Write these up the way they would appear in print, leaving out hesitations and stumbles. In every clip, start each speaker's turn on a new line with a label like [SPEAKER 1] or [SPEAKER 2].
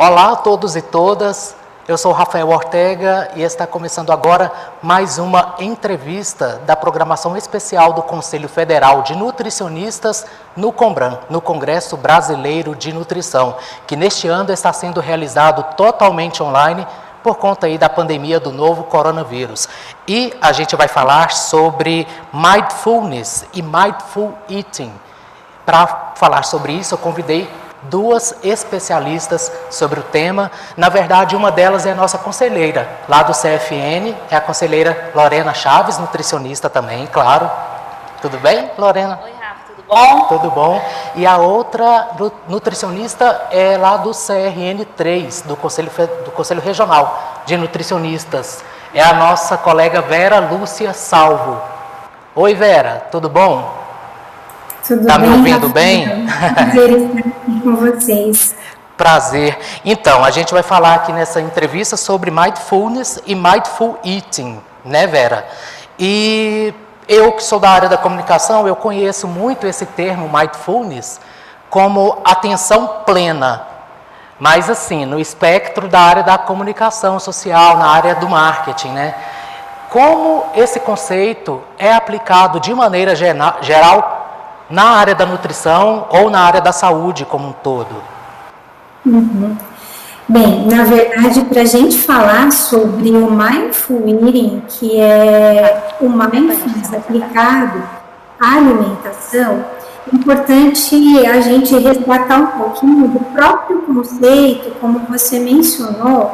[SPEAKER 1] Olá a todos e todas, eu sou Rafael Ortega e está começando agora mais uma entrevista da programação especial do Conselho Federal de Nutricionistas no CONBRAN, no Congresso Brasileiro de Nutrição, que neste ano está sendo realizado totalmente online por conta aí da pandemia do novo coronavírus. E a gente vai falar sobre mindfulness e mindful eating. Para falar sobre isso, eu convidei duas especialistas sobre o tema. Na verdade, uma delas é a nossa conselheira, lá do CFN, é a conselheira Lorena Chaves, nutricionista também, claro. Tudo bem, Lorena?
[SPEAKER 2] Oi, Rafa, tudo bom?
[SPEAKER 1] Tudo bom. E a outra nutricionista é lá do CRN3, do Conselho Regional de Nutricionistas. É a nossa colega Vera Lúcia Salvo. Oi, Vera, tudo bom?
[SPEAKER 3] Tudo
[SPEAKER 1] tá
[SPEAKER 3] bem?
[SPEAKER 1] Me ouvindo bem?
[SPEAKER 3] Prazer estar aqui com vocês.
[SPEAKER 1] Prazer. Então, a gente vai falar aqui nessa entrevista sobre mindfulness e mindful eating, né, Vera? E eu que sou da área da comunicação, eu conheço muito esse termo mindfulness como atenção plena, mas assim, no espectro da área da comunicação social, na área do marketing, né? Como esse conceito é aplicado de maneira geral na área da nutrição ou na área da saúde como um todo?
[SPEAKER 3] Bem, na verdade, para a gente falar sobre o Mindful Eating, que é o mindfulness aplicado à alimentação, é importante a gente resgatar um pouquinho do próprio conceito, como você mencionou,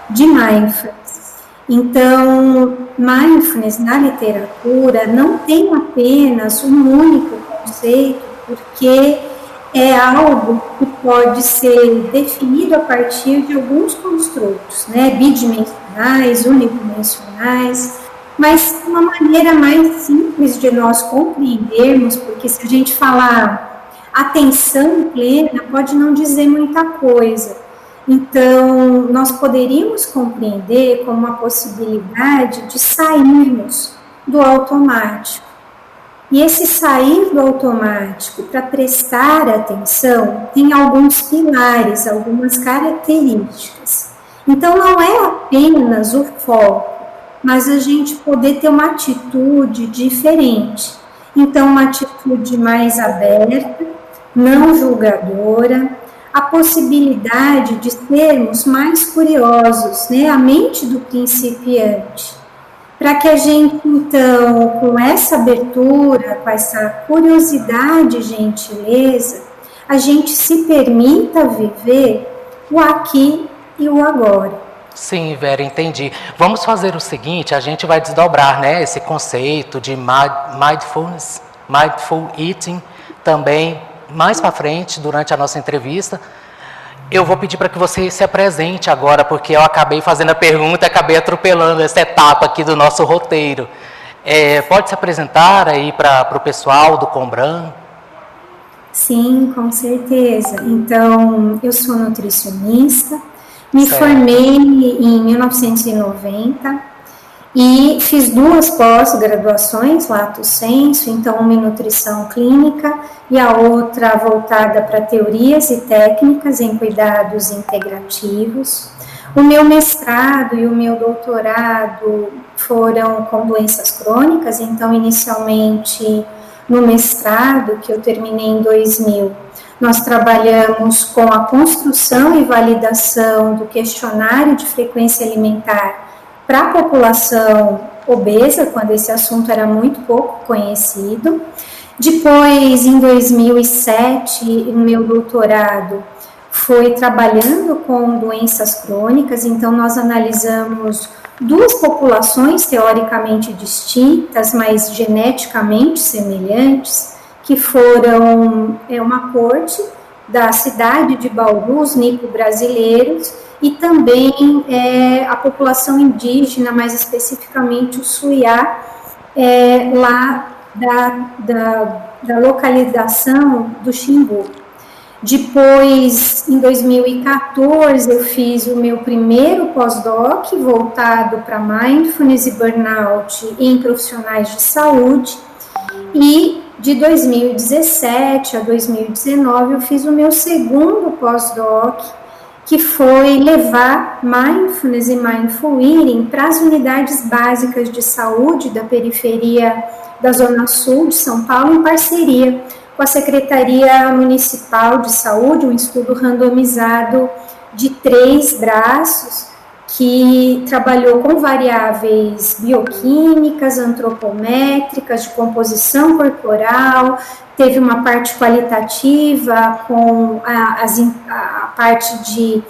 [SPEAKER 3] de mindfulness. Então, mindfulness na literatura não tem apenas um único conceito, porque é algo que pode ser definido a partir de alguns construtos, né, bidimensionais, unidimensionais, mas uma maneira mais simples de nós compreendermos, porque se a gente falar atenção plena, pode não dizer muita coisa. Então, nós poderíamos compreender como uma possibilidade de sairmos do automático. E esse sair do automático para prestar atenção tem alguns pilares, algumas características. Então, não é apenas o foco, mas a gente poder ter uma atitude diferente. Então, uma atitude mais aberta, não julgadora, a possibilidade de sermos mais curiosos, né? A mente do principiante. Para que a gente, então, com essa abertura, com essa curiosidade e gentileza, a gente se permita viver o aqui e o agora.
[SPEAKER 1] Sim, Vera, entendi. Vamos fazer o seguinte, a gente vai desdobrar, né, esse conceito de mindfulness, mindful eating, também mais para frente, durante a nossa entrevista. Eu vou pedir para que você se apresente agora, porque eu acabei fazendo a pergunta e acabei atropelando essa etapa aqui do nosso roteiro. Pode se apresentar aí para o pessoal do CONBRAN?
[SPEAKER 3] Sim, com certeza. Então, eu sou nutricionista, me formei em 1990 e fiz duas pós-graduações, lato sensu, então uma em nutrição clínica e a outra voltada para teorias e técnicas em cuidados integrativos. O meu mestrado e o meu doutorado foram com doenças crônicas, então inicialmente no mestrado, que eu terminei em 2000, nós trabalhamos com a construção e validação do questionário de frequência alimentar para a população obesa, quando esse assunto era muito pouco conhecido. Depois, em 2007, o meu doutorado foi trabalhando com doenças crônicas, então nós analisamos duas populações teoricamente distintas, mas geneticamente semelhantes, que foram uma corte da cidade de Bauru, os nipo-brasileiros, e também a população indígena, mais especificamente o Suiá, lá da localização do Xingu. Depois, em 2014, eu fiz o meu primeiro pós-doc, voltado para mindfulness e burnout em profissionais de saúde, e de 2017 a 2019 eu fiz o meu segundo pós-doc que foi levar Mindfulness e Mindful Eating para as unidades básicas de saúde da periferia da Zona Sul de São Paulo, em parceria com a Secretaria Municipal de Saúde, um estudo randomizado de 3 braços, que trabalhou com variáveis bioquímicas, antropométricas, de composição corporal, teve uma parte qualitativa com a parte de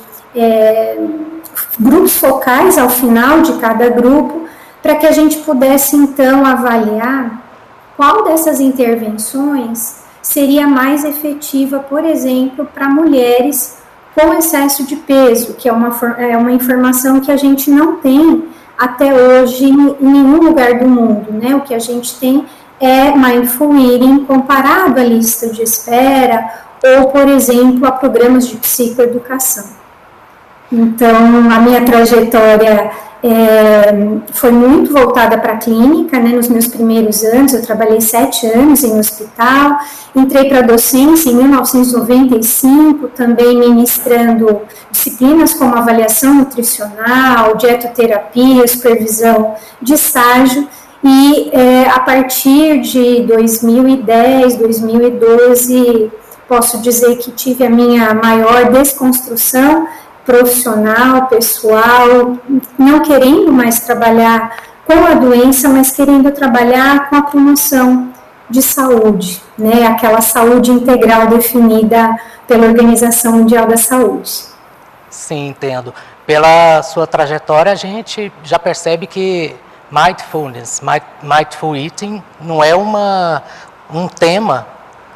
[SPEAKER 3] grupos focais ao final de cada grupo, para que a gente pudesse, então, avaliar qual dessas intervenções seria mais efetiva, por exemplo, para mulheres com excesso de peso, que é uma informação que a gente não tem até hoje em nenhum lugar do mundo, né? O que a gente tem é Mindful Eating comparado à lista de espera ou, por exemplo, a programas de psicoeducação. Então, a minha trajetória foi muito voltada para a clínica, né? Nos meus primeiros anos, eu trabalhei 7 anos em hospital, entrei para a docência em 1995, também ministrando disciplinas como avaliação nutricional, dietoterapia, supervisão de estágio, e a partir de 2010, 2012, posso dizer que tive a minha maior desconstrução profissional, pessoal, não querendo mais trabalhar com a doença, mas querendo trabalhar com a promoção de saúde, né? Aquela saúde integral definida pela Organização Mundial da Saúde.
[SPEAKER 1] Sim, entendo. Pela sua trajetória, a gente já percebe que Mindfulness, Mindful Eating, não é um tema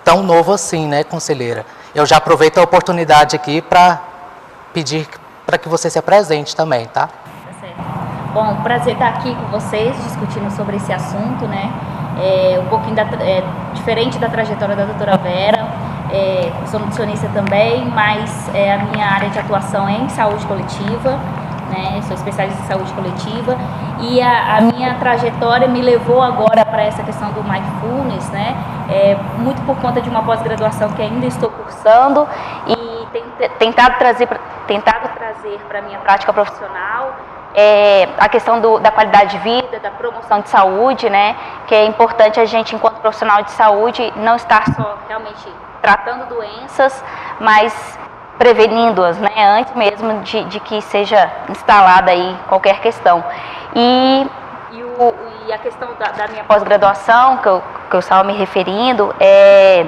[SPEAKER 1] tão novo assim, né, conselheira? Eu já aproveito a oportunidade aqui para pedir para que você se apresente também, tá?
[SPEAKER 2] Tá certo. Bom, prazer estar aqui com vocês, discutindo sobre esse assunto, né? Um pouquinho diferente da trajetória da doutora Vera. Sou nutricionista também, mas a minha área de atuação é em saúde coletiva, né? Sou especialista em saúde coletiva, e a minha trajetória me levou agora para essa questão do Mindfulness, né? Muito por conta de uma pós-graduação que ainda estou cursando, e tentado trazer para a minha prática profissional a questão da qualidade de vida, da promoção de saúde, né? Que é importante a gente, enquanto profissional de saúde, não estar só realmente tratando doenças, mas prevenindo-as, né? Antes mesmo de que seja instalada aí qualquer questão. E a questão da minha pós-graduação, que eu estava me referindo, é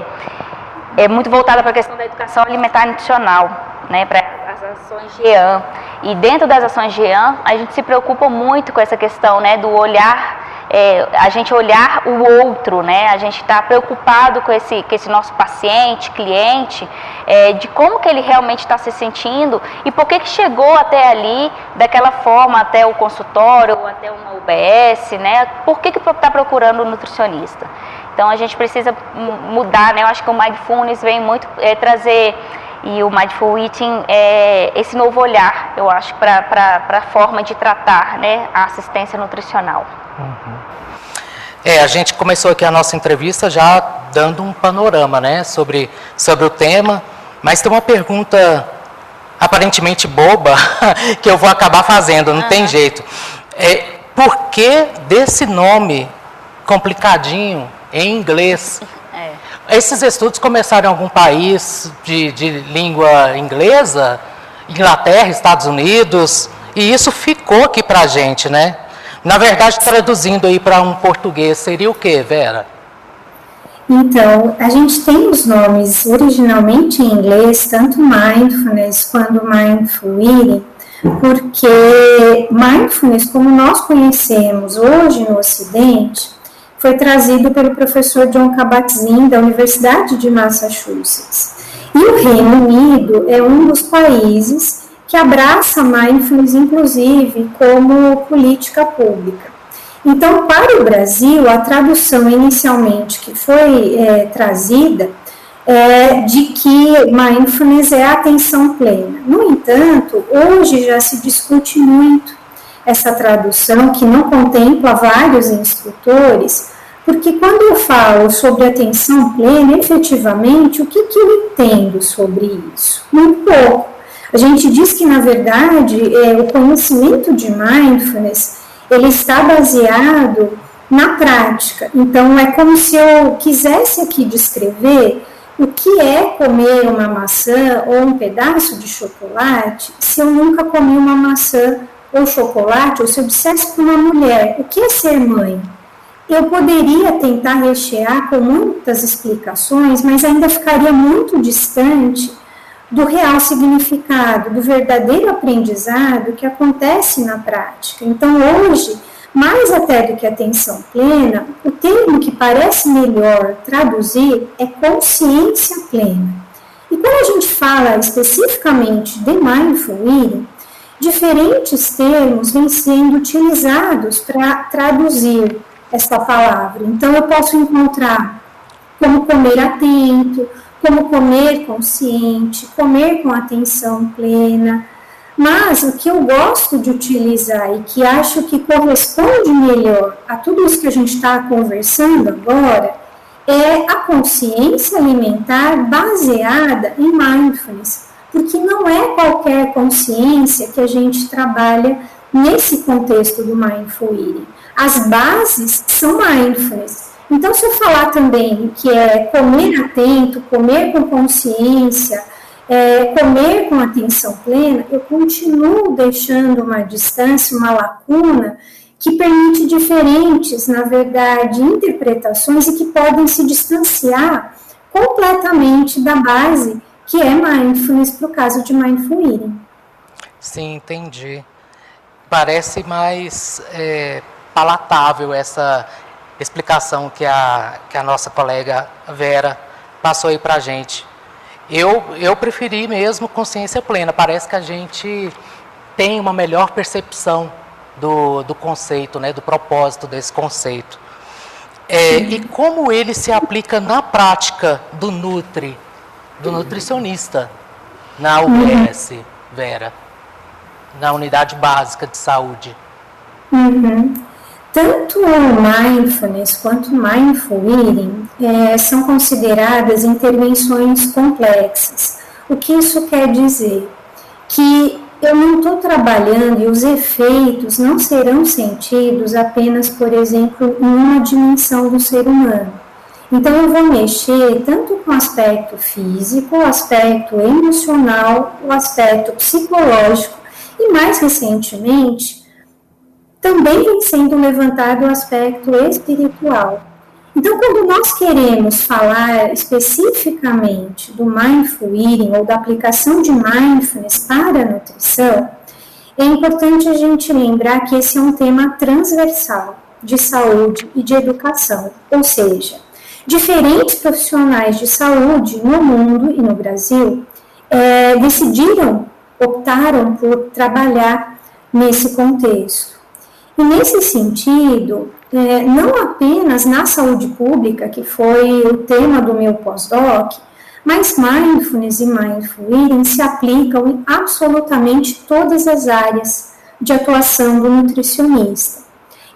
[SPEAKER 2] muito voltada para a questão da educação alimentar e nutricional, né, para as ações GEAN. E dentro das ações GEAN, a gente se preocupa muito com essa questão, né, do olhar, a gente olhar o outro, né, a gente está preocupado com esse nosso paciente, cliente, de como que ele realmente está se sentindo e por que chegou até ali daquela forma, até o consultório, ou até uma UBS, né, por que está procurando um nutricionista. Então, a gente precisa mudar, né? Eu acho que o Mindfulness vem muito trazer, e o Mindful Eating, esse novo olhar, eu acho, para a forma de tratar, né, a assistência nutricional.
[SPEAKER 1] A gente começou aqui a nossa entrevista já dando um panorama, né, sobre o tema, mas tem uma pergunta aparentemente boba que eu vou acabar fazendo, não tem jeito. Por que desse nome complicadinho em inglês? Esses estudos começaram em algum país de língua inglesa, Inglaterra, Estados Unidos, e isso ficou aqui para a gente, né? Na verdade, traduzindo aí para um português, seria o quê, Vera?
[SPEAKER 3] Então, a gente tem os nomes originalmente em inglês, tanto Mindfulness quanto Mindful Eating, porque Mindfulness, como nós conhecemos hoje no Ocidente, foi trazido pelo professor Jon Kabat-Zinn, da Universidade de Massachusetts. E o Reino Unido é um dos países que abraça Mindfulness, inclusive, como política pública. Então, para o Brasil, a tradução inicialmente que foi trazida é de que Mindfulness é atenção plena. No entanto, hoje já se discute muito essa tradução, que não contempla vários instrutores, porque quando eu falo sobre atenção plena, efetivamente, o que eu entendo sobre isso? Muito pouco. A gente diz que, na verdade, o conhecimento de mindfulness, ele está baseado na prática. Então, é como se eu quisesse aqui descrever o que é comer uma maçã ou um pedaço de chocolate se eu nunca comi uma maçã ou chocolate, ou se eu dissesse para uma mulher o que é ser mãe. Eu poderia tentar rechear com muitas explicações, mas ainda ficaria muito distante do real significado, do verdadeiro aprendizado que acontece na prática. Então, hoje, mais até do que atenção plena, o termo que parece melhor traduzir é consciência plena. E quando a gente fala especificamente de mindful eating, diferentes termos vêm sendo utilizados para traduzir essa palavra. Então, eu posso encontrar como comer atento, como comer consciente, comer com atenção plena. Mas o que eu gosto de utilizar e que acho que corresponde melhor a tudo isso que a gente está conversando agora é a consciência alimentar baseada em mindfulness, porque não é qualquer consciência que a gente trabalha nesse contexto do mindful eating. As bases são mindfulness. Então, se eu falar também que é comer atento, comer com consciência, comer com atenção plena, eu continuo deixando uma distância, uma lacuna, que permite diferentes, na verdade, interpretações e que podem se distanciar completamente da base que é mindfulness para o caso de mindful eating.
[SPEAKER 1] Sim, entendi. Parece mais palatável essa explicação que a nossa colega Vera passou aí para a gente. Eu preferi mesmo consciência plena. Parece que a gente tem uma melhor percepção do conceito, né, do propósito desse conceito. E como ele se aplica na prática do nutricionista na UBS, Vera, na unidade básica de saúde?
[SPEAKER 3] Tanto o mindfulness quanto o mindful eating são consideradas intervenções complexas. O que isso quer dizer? Que eu não estou trabalhando e os efeitos não serão sentidos apenas, por exemplo, em uma dimensão do ser humano. Então, eu vou mexer tanto com o aspecto físico, o aspecto emocional, o aspecto psicológico e, mais recentemente, também vem sendo levantado o aspecto espiritual. Então, quando nós queremos falar especificamente do mindful eating ou da aplicação de mindfulness para a nutrição, é importante a gente lembrar que esse é um tema transversal de saúde e de educação, ou seja, diferentes profissionais de saúde no mundo e no Brasil optaram por trabalhar nesse contexto. E nesse sentido, não apenas na saúde pública, que foi o tema do meu pós-doc, mas mindfulness e mindful eating se aplicam em absolutamente todas as áreas de atuação do nutricionista.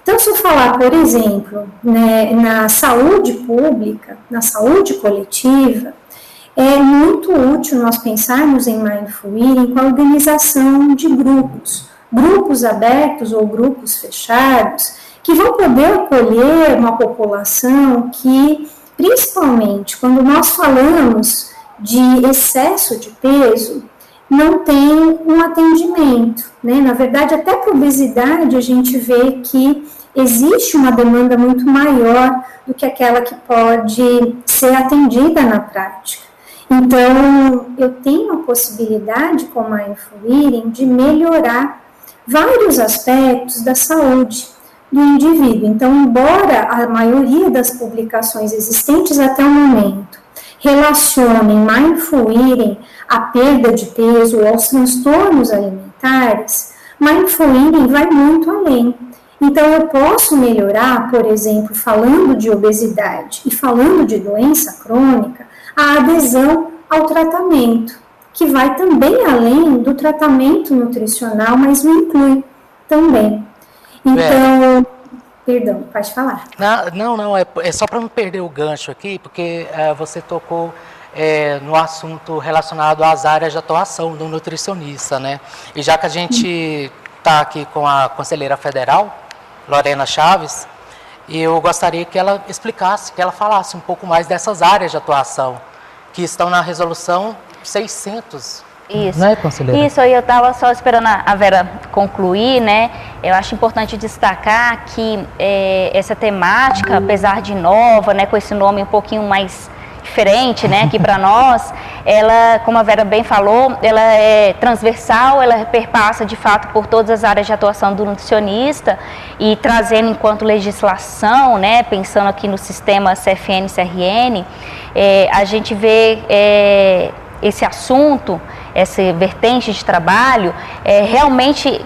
[SPEAKER 3] Então, se eu falar, por exemplo, na saúde pública, na saúde coletiva, é muito útil nós pensarmos em mindful eating com a organização de grupos abertos ou grupos fechados, que vão poder acolher uma população que, principalmente quando nós falamos de excesso de peso, não tem um atendimento, né? Na verdade, até para obesidade a gente vê que existe uma demanda muito maior do que aquela que pode ser atendida na prática. Então, eu tenho a possibilidade com o mindful eating de melhorar vários aspectos da saúde do indivíduo. Então, embora a maioria das publicações existentes até o momento relacionem mindful eating à perda de peso ou aos transtornos alimentares, mindful eating vai muito além. Então, eu posso melhorar, por exemplo, falando de obesidade e falando de doença crônica, a adesão ao tratamento, que vai também além do tratamento nutricional, mas o inclui também. Então, perdão, pode falar.
[SPEAKER 1] Não, é só para não perder o gancho aqui, porque você tocou no assunto relacionado às áreas de atuação do nutricionista, né? E já que a gente está aqui com a conselheira federal, Lorena Chaves, eu gostaria que ela explicasse, que ela falasse um pouco mais dessas áreas de atuação que estão na resolução 600.
[SPEAKER 2] Isso,
[SPEAKER 1] né, conselheira?
[SPEAKER 2] Isso aí eu estava só esperando a Vera concluir, né? Eu acho importante destacar que essa temática, apesar de nova, né, com esse nome um pouquinho mais diferente, né, aqui para nós, ela, como a Vera bem falou, ela é transversal, ela perpassa de fato por todas as áreas de atuação do nutricionista e trazendo enquanto legislação, né, pensando aqui no sistema CFN-CRN, a gente vê esse assunto, essa vertente de trabalho realmente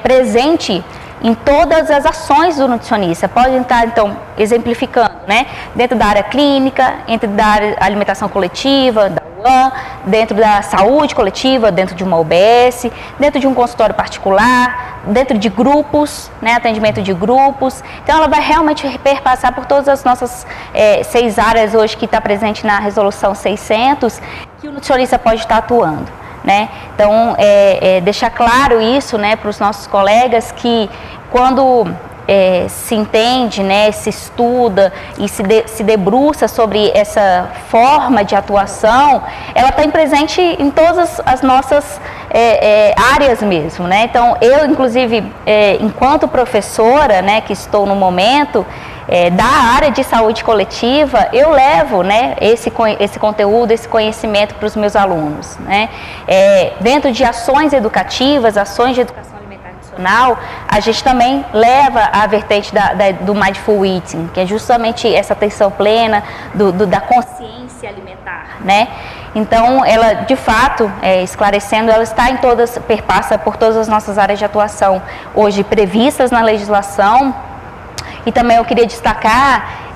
[SPEAKER 2] presente em todas as ações do nutricionista. Pode estar, então, exemplificando, né? Dentro da área clínica, dentro da área alimentação coletiva, da UAN, dentro da saúde coletiva, dentro de uma UBS, dentro de um consultório particular, dentro de grupos, né? Atendimento de grupos. Então, ela vai realmente perpassar por todas as nossas 6 áreas hoje que está presente na resolução 600, que o nutricionista pode estar atuando. Né? Então, deixar claro isso, né, para os nossos colegas que quando se entende, né, se estuda e se debruça sobre essa forma de atuação, ela está presente em todas as nossas áreas mesmo. Né? Então, eu, inclusive, enquanto professora, né, que estou no momento, da área de saúde coletiva, eu levo, né, esse conteúdo, esse conhecimento para os meus alunos. Né? Dentro de ações educativas, ações de educação alimentar nutricional, a gente também leva a vertente do Mindful Eating, que é justamente essa atenção plena da consciência alimentar. Né? Então, ela, de fato, esclarecendo, ela está perpassa por todas as nossas áreas de atuação hoje previstas na legislação. E também eu queria destacar,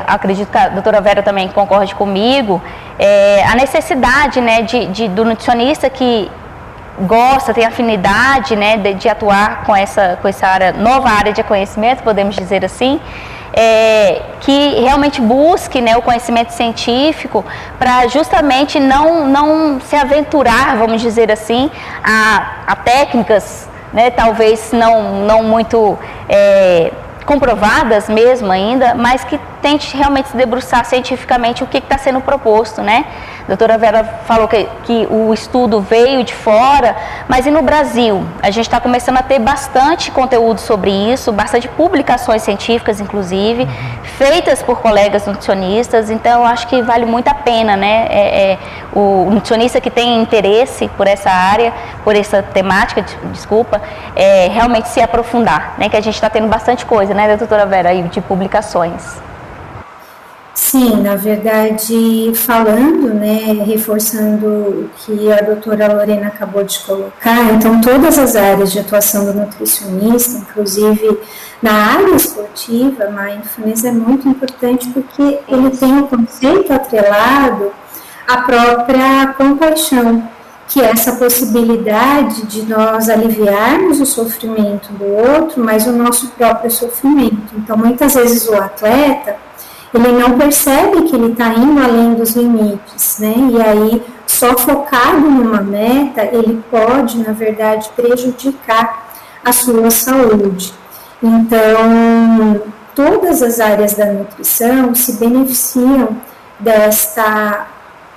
[SPEAKER 2] acredito que a doutora Vera também concorde comigo, a necessidade, né, do nutricionista que gosta, tem afinidade, né, de atuar com essa nova área de conhecimento, podemos dizer assim, que realmente busque, né, o conhecimento científico para justamente não se aventurar, vamos dizer assim, a técnicas, né, talvez não muito comprovadas mesmo ainda, mas que tente realmente se debruçar cientificamente o que está sendo proposto, né? A doutora Vera falou que o estudo veio de fora, mas e no Brasil? A gente está começando a ter bastante conteúdo sobre isso, bastante publicações científicas, inclusive, feitas por colegas nutricionistas, então eu acho que vale muito a pena, né? O nutricionista que tem interesse por essa área, por essa temática, realmente se aprofundar, né? Que a gente está tendo bastante coisa, né, doutora Vera, aí, de publicações.
[SPEAKER 3] Sim, na verdade, falando, né, reforçando o que a doutora Lorena acabou de colocar, então todas as áreas de atuação do nutricionista, inclusive na área esportiva, mindfulness é muito importante porque ele tem um conceito atrelado à própria compaixão, que é essa possibilidade de nós aliviarmos o sofrimento do outro, mas o nosso próprio sofrimento. Então, muitas vezes o atleta, ele não percebe que ele está indo além dos limites, né? E aí, só focado numa meta, ele pode, na verdade, prejudicar a sua saúde. Então, todas as áreas da nutrição se beneficiam desta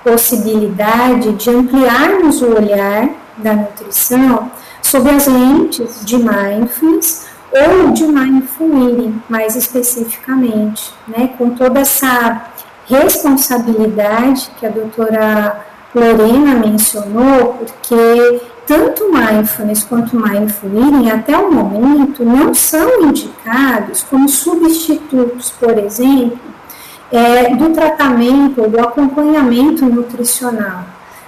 [SPEAKER 3] possibilidade de ampliarmos o olhar da nutrição sob as lentes de mindfulness ou de mindful eating, mais especificamente, né, com toda essa responsabilidade que a doutora Lorena mencionou, porque tanto mindfulness quanto mindful eating, até o momento, não são indicados como substitutos, por exemplo, do tratamento ou do acompanhamento nutricional.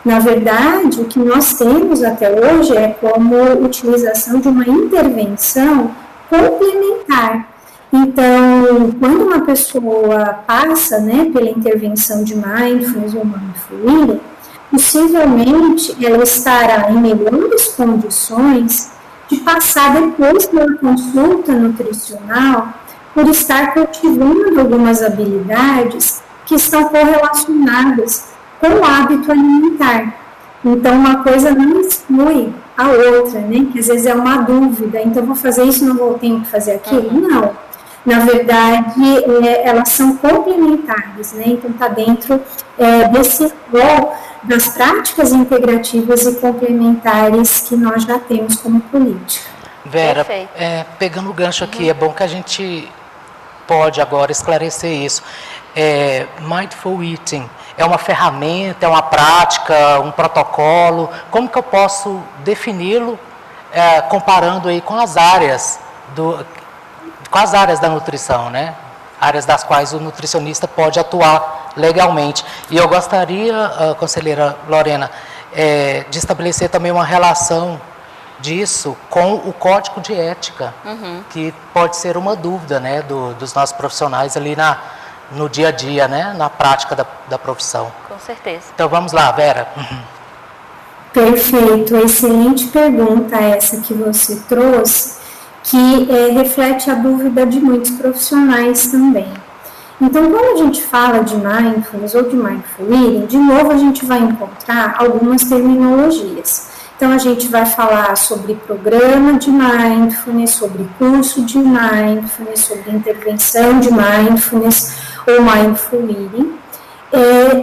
[SPEAKER 3] Na verdade, o que nós temos até hoje é como utilização de uma intervenção complementar. Então, quando uma pessoa passa, né, pela intervenção de mindfulness ou mindful eating, possivelmente ela estará em melhores condições de passar depois pela consulta nutricional por estar cultivando algumas habilidades que estão correlacionadas com o hábito alimentar. Então, uma coisa não exclui a outra, né? Que às vezes é uma dúvida. Então, vou fazer isso, não vou ter que fazer aquilo? Não. Na verdade, elas são complementares, né? Então, está dentro desse rol das práticas integrativas e complementares que nós já temos como política.
[SPEAKER 1] Vera, pegando o gancho aqui, é bom que a gente pode agora esclarecer isso. Mindful Eating é uma ferramenta, é uma prática, um protocolo? Como que eu posso defini-lo comparando aí com as áreas da nutrição, né? Áreas das quais o nutricionista pode atuar legalmente. E eu gostaria, conselheira Lorena, de estabelecer também uma relação disso com o código de ética, que pode ser uma dúvida, né, dos nossos profissionais ali no dia a dia, né, na prática da profissão.
[SPEAKER 2] Com certeza.
[SPEAKER 1] Então vamos lá, Vera.
[SPEAKER 3] Perfeito, excelente pergunta essa que você trouxe, que reflete a dúvida de muitos profissionais também. Então, quando a gente fala de mindfulness ou de mindful eating, de novo a gente vai encontrar algumas terminologias. Então, a gente vai falar sobre programa de mindfulness, sobre curso de mindfulness, sobre intervenção de mindfulness ou mindful eating.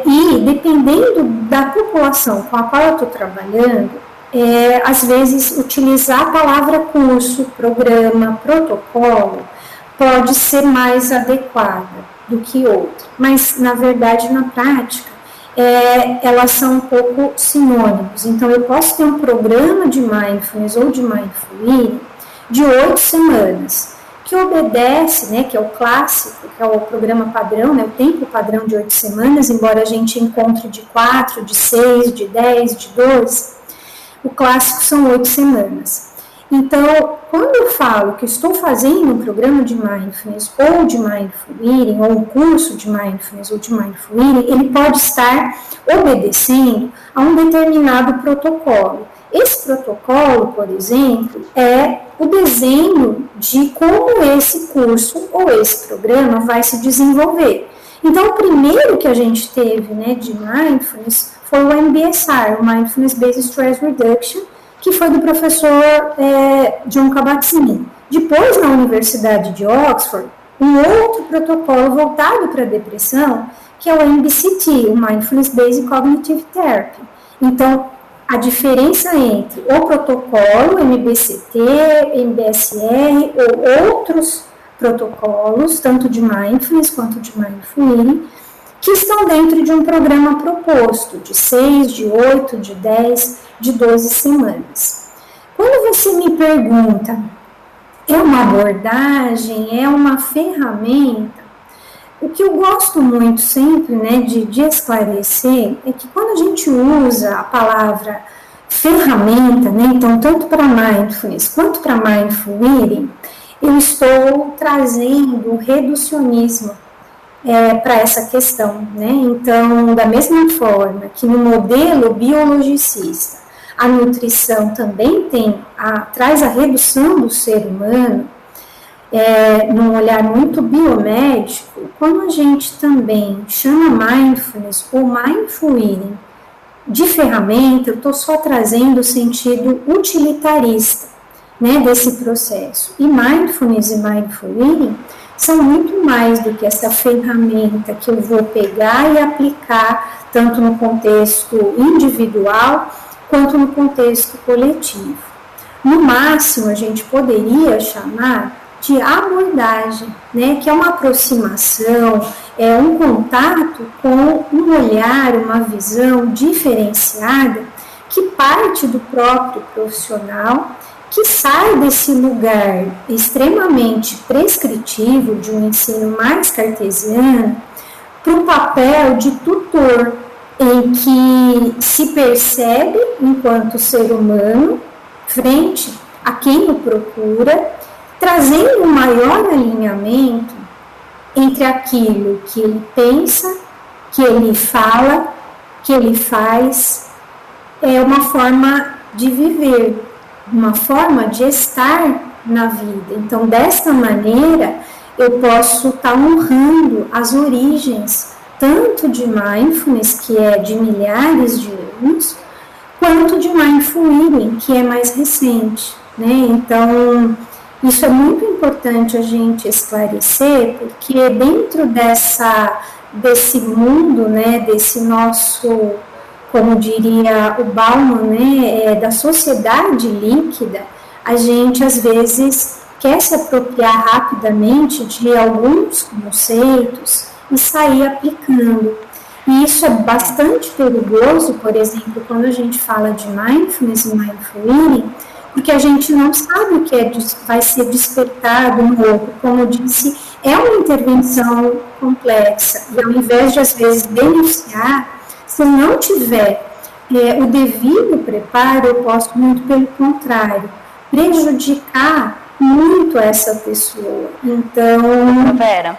[SPEAKER 3] E, dependendo da população com a qual eu estou trabalhando, às vezes, utilizar a palavra curso, programa, protocolo, pode ser mais adequada do que outra. Mas, na verdade, na prática, elas são um pouco sinônimos. Então, eu posso ter um programa de mindfulness ou de mindful eating de 8 semanas, que obedece, né, que é o clássico, que é o programa padrão, né, o tempo padrão de 8 semanas, embora a gente encontre de 4, de 6, de 10, de 12, o clássico são 8 semanas. Então, quando eu falo que estou fazendo um programa de mindfulness ou de mindful eating, ou um curso de mindfulness ou de mindful eating, ele pode estar obedecendo a um determinado protocolo. Esse protocolo, por exemplo, é o desenho de como esse curso ou esse programa vai se desenvolver. Então, o primeiro que a gente teve, né, de mindfulness foi o MBSR, o Mindfulness Based Stress Reduction, que foi do professor John Kabat-Zinn. Depois, na Universidade de Oxford, um outro protocolo voltado para a depressão, que é o MBCT, o Mindfulness Based Cognitive Therapy. Então, a diferença entre o protocolo MBCT, MBSR ou outros protocolos, tanto de mindfulness quanto de mindful eating, que estão dentro de um programa proposto, de 6, de 8, de 10, de 12 semanas. Quando você me pergunta, é uma abordagem, é uma ferramenta, o que eu gosto muito sempre, né, de esclarecer é que quando a gente usa a palavra ferramenta, né, então tanto para mindfulness quanto para mindful eating, eu estou trazendo o reducionismo para essa questão, né? Então, da mesma forma que no modelo biologicista, a nutrição também traz a redução do ser humano, num olhar muito biomédico, quando a gente também chama mindfulness ou mindful eating de ferramenta, eu estou só trazendo o sentido utilitarista, né, desse processo. E mindfulness e mindful eating são muito mais do que essa ferramenta que eu vou pegar e aplicar tanto no contexto individual quanto no contexto coletivo. No máximo, a gente poderia chamar de abordagem, né, que é uma aproximação, um contato com um olhar, uma visão diferenciada que parte do próprio profissional, que sai desse lugar extremamente prescritivo de um ensino mais cartesiano para o papel de tutor, em que se percebe enquanto ser humano frente a quem o procura, trazendo um maior alinhamento entre aquilo que ele pensa, que ele fala, que ele faz, uma forma de viver, uma forma de estar na vida. Então, desta maneira, eu posso estar honrando as origens tanto de mindfulness, que é de milhares de anos, quanto de mindful eating, que é mais recente, né? Então, isso é muito importante a gente esclarecer, porque dentro desse mundo, né, desse nosso, como diria o Bauman, né, da sociedade líquida, a gente às vezes quer se apropriar rapidamente de alguns conceitos e sair aplicando. E isso é bastante perigoso, por exemplo, quando a gente fala de mindfulness e mindful eating, porque a gente não sabe o que vai ser despertado no outro. Como eu disse, é uma intervenção complexa. E ao invés de, às vezes, beneficiar, se não tiver o devido preparo, eu posso, muito pelo contrário, prejudicar muito essa pessoa. Então,
[SPEAKER 2] Vera,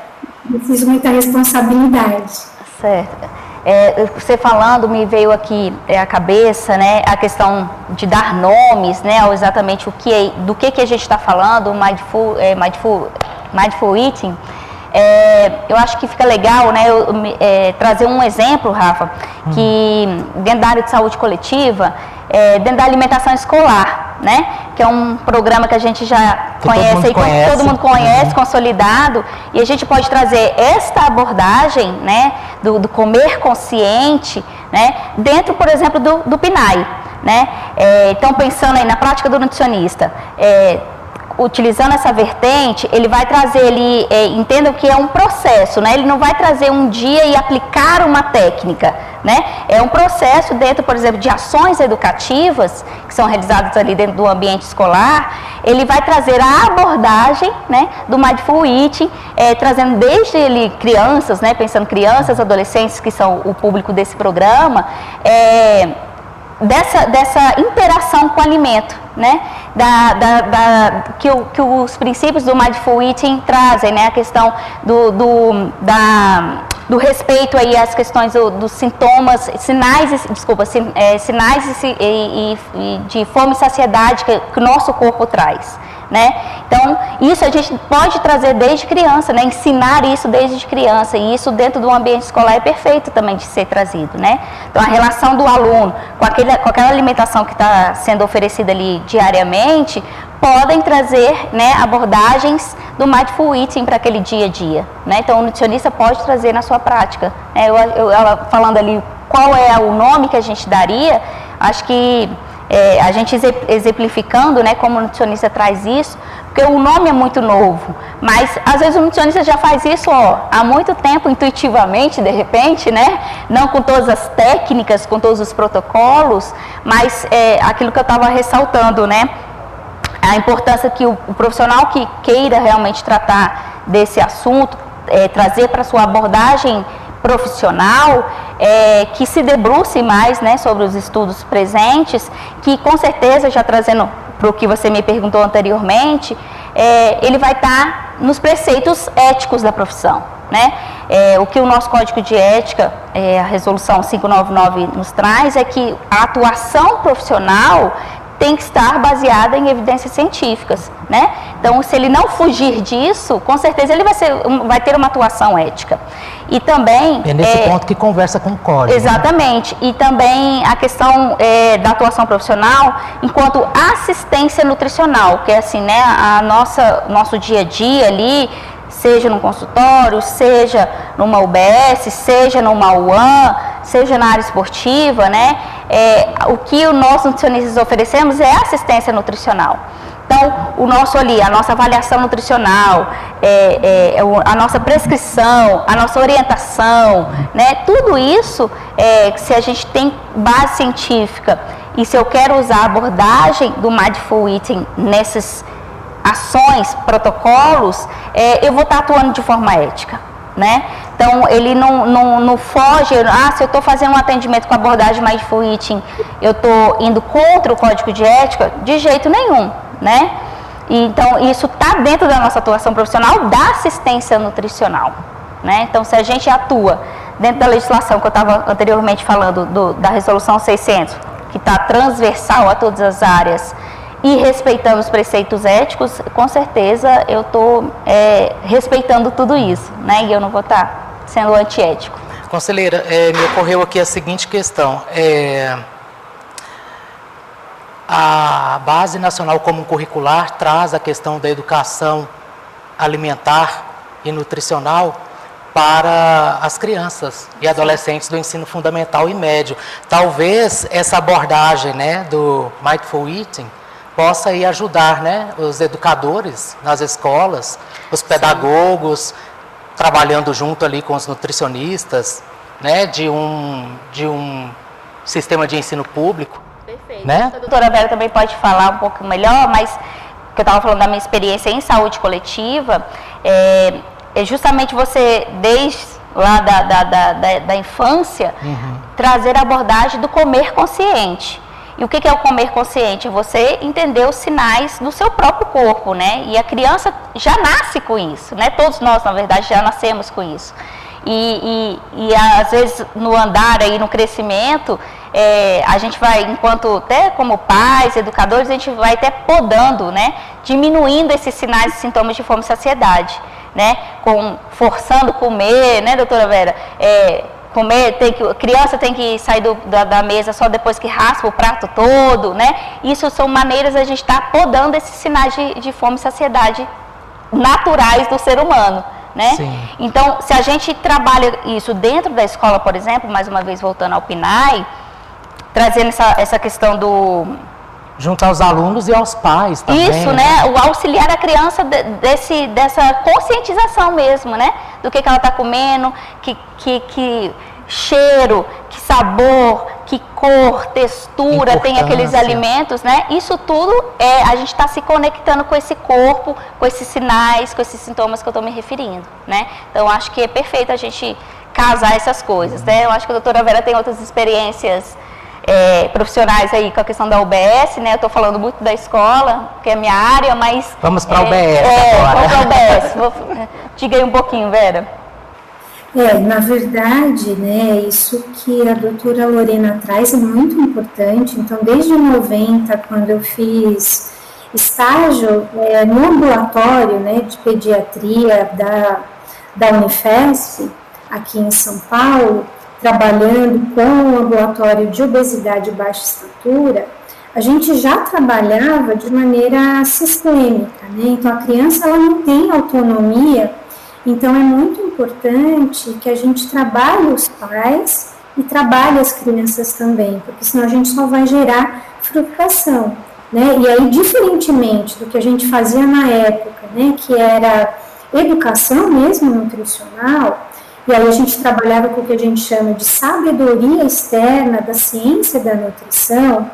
[SPEAKER 3] preciso muita responsabilidade.
[SPEAKER 2] Certo. Você falando, me veio aqui à cabeça, né, a questão de dar nomes, né, exatamente do que a gente está falando, mindful eating. Eu acho que fica legal, né, trazer um exemplo, Rafa, que dentro da área de saúde coletiva, dentro da alimentação escolar, né, que é um programa que a gente já conhece, todo mundo conhece, consolidado, e a gente pode trazer esta abordagem, né, do comer consciente, né, dentro, por exemplo, do PNAE, né. Então, pensando aí na prática do nutricionista, utilizando essa vertente, ele vai trazer, entenda que é um processo, né? Ele não vai trazer um dia e aplicar uma técnica, né? É um processo dentro, por exemplo, de ações educativas que são realizadas ali dentro do ambiente escolar. Ele vai trazer a abordagem, né, do mindful eating, trazendo desde crianças, né? Pensando crianças, adolescentes, que são o público desse programa, dessa interação com o alimento, né? Que os princípios do Mindful Eating trazem, né? A questão do respeito aí às questões dos sintomas, sinais de fome e saciedade que o nosso corpo traz, né? Então, isso a gente pode trazer desde criança, né? Ensinar isso desde criança, e isso dentro do ambiente escolar é perfeito também de ser trazido, né? Então, a relação do aluno com aquela alimentação que está sendo oferecida ali diariamente, podem trazer, né, abordagens do Mindful Eating para aquele dia a dia, né? Então, o nutricionista pode trazer na sua prática. Ela falando ali qual é o nome que a gente daria, acho que a gente exemplificando, né, como o nutricionista traz isso, porque o nome é muito novo, mas às vezes o nutricionista já faz isso há muito tempo, intuitivamente, de repente, né, não com todas as técnicas, com todos os protocolos, mas aquilo que eu estava ressaltando, né, a importância que o profissional que queira realmente tratar desse assunto, trazer para sua abordagem profissional, que se debruce mais, né, sobre os estudos presentes, que com certeza, já trazendo para o que você me perguntou anteriormente, ele vai estar nos preceitos éticos da profissão, né? O que o nosso Código de Ética, a Resolução 599 nos traz, é que a atuação profissional tem que estar baseada em evidências científicas, né? Então, se ele não fugir disso, com certeza ele vai ter uma atuação ética. E também...
[SPEAKER 1] É nesse ponto que conversa com o código.
[SPEAKER 2] Exatamente. Né? E também a questão da atuação profissional enquanto assistência nutricional, que é assim, né? Nosso dia a dia ali, seja no consultório, seja numa UBS, seja numa UAN, seja na área esportiva, né? O que nós nutricionistas oferecemos é assistência nutricional. Então, a nossa avaliação nutricional, a nossa prescrição, a nossa orientação, né? Tudo isso, se a gente tem base científica e se eu quero usar a abordagem do Mindful Eating nessas ações, protocolos, eu vou estar atuando de forma ética, né? Então, ele não foge, se eu estou fazendo um atendimento com abordagem Mindful Eating, eu estou indo contra o Código de Ética? De jeito nenhum, né? Então, isso está dentro da nossa atuação profissional da assistência nutricional, né? Então, se a gente atua dentro da legislação que eu estava anteriormente falando, da Resolução 600, que está transversal a todas as áreas, e respeitando os preceitos éticos, com certeza eu estou respeitando tudo isso, né? E eu não vou estar sendo antiético.
[SPEAKER 1] Conselheira, me ocorreu aqui a seguinte questão. A Base Nacional Comum Curricular traz a questão da educação alimentar e nutricional para as crianças e adolescentes do ensino fundamental e médio. Talvez essa abordagem, né, do Mindful Eating possa aí ajudar, né, os educadores nas escolas, os pedagogos, trabalhando junto ali com os nutricionistas, né, de um sistema de ensino público.
[SPEAKER 2] Perfeito.
[SPEAKER 1] Né?
[SPEAKER 2] A doutora Vera também pode falar um pouco melhor, mas que eu estava falando da minha experiência em saúde coletiva, é justamente você, desde lá da infância, trazer a abordagem do comer consciente. E o que é o comer consciente? É você entender os sinais do seu próprio corpo, né? E a criança já nasce com isso, né? Todos nós, na verdade, já nascemos com isso. E às vezes no andar aí, no crescimento, a gente vai, enquanto até como pais, educadores, a gente vai até podando, né? Diminuindo esses sinais e sintomas de fome e saciedade, né? Forçando comer, né, doutora Vera? Comer, a criança tem que sair da mesa só depois que raspa o prato todo, né? Isso são maneiras a gente estar podando esses sinais de fome e saciedade naturais do ser humano, né? Sim. Então, se a gente trabalha isso dentro da escola, por exemplo, mais uma vez voltando ao PNAE, trazendo essa questão do...
[SPEAKER 1] Junto aos alunos e aos pais também.
[SPEAKER 2] Isso, né? O auxiliar a criança dessa conscientização mesmo, né? Do que ela está comendo, que cheiro, que sabor, que cor, textura tem aqueles alimentos, né? Isso tudo a gente está se conectando com esse corpo, com esses sinais, com esses sintomas que eu estou me referindo, né? Então, acho que é perfeito a gente casar essas coisas, né? Eu acho que a doutora Vera tem outras experiências profissionais aí com a questão da UBS, né? Eu estou falando muito da escola, que é a minha área, mas...
[SPEAKER 1] Vamos para a UBS agora.
[SPEAKER 2] Vamos para a UBS. Diga aí um pouquinho, Vera.
[SPEAKER 3] Na verdade, né, isso que a doutora Lorena traz é muito importante. Então, desde 90, quando eu fiz estágio no ambulatório, né, de pediatria da Unifesp, aqui em São Paulo, trabalhando com o ambulatório de obesidade e baixa estatura, a gente já trabalhava de maneira sistêmica, né? Então, a criança ela não tem autonomia, então é muito importante que a gente trabalhe os pais e trabalhe as crianças também, porque senão a gente só vai gerar frustração, né? E aí, diferentemente do que a gente fazia na época, né, que era educação mesmo nutricional, e aí a gente trabalhava com o que a gente chama de sabedoria externa da ciência da nutrição.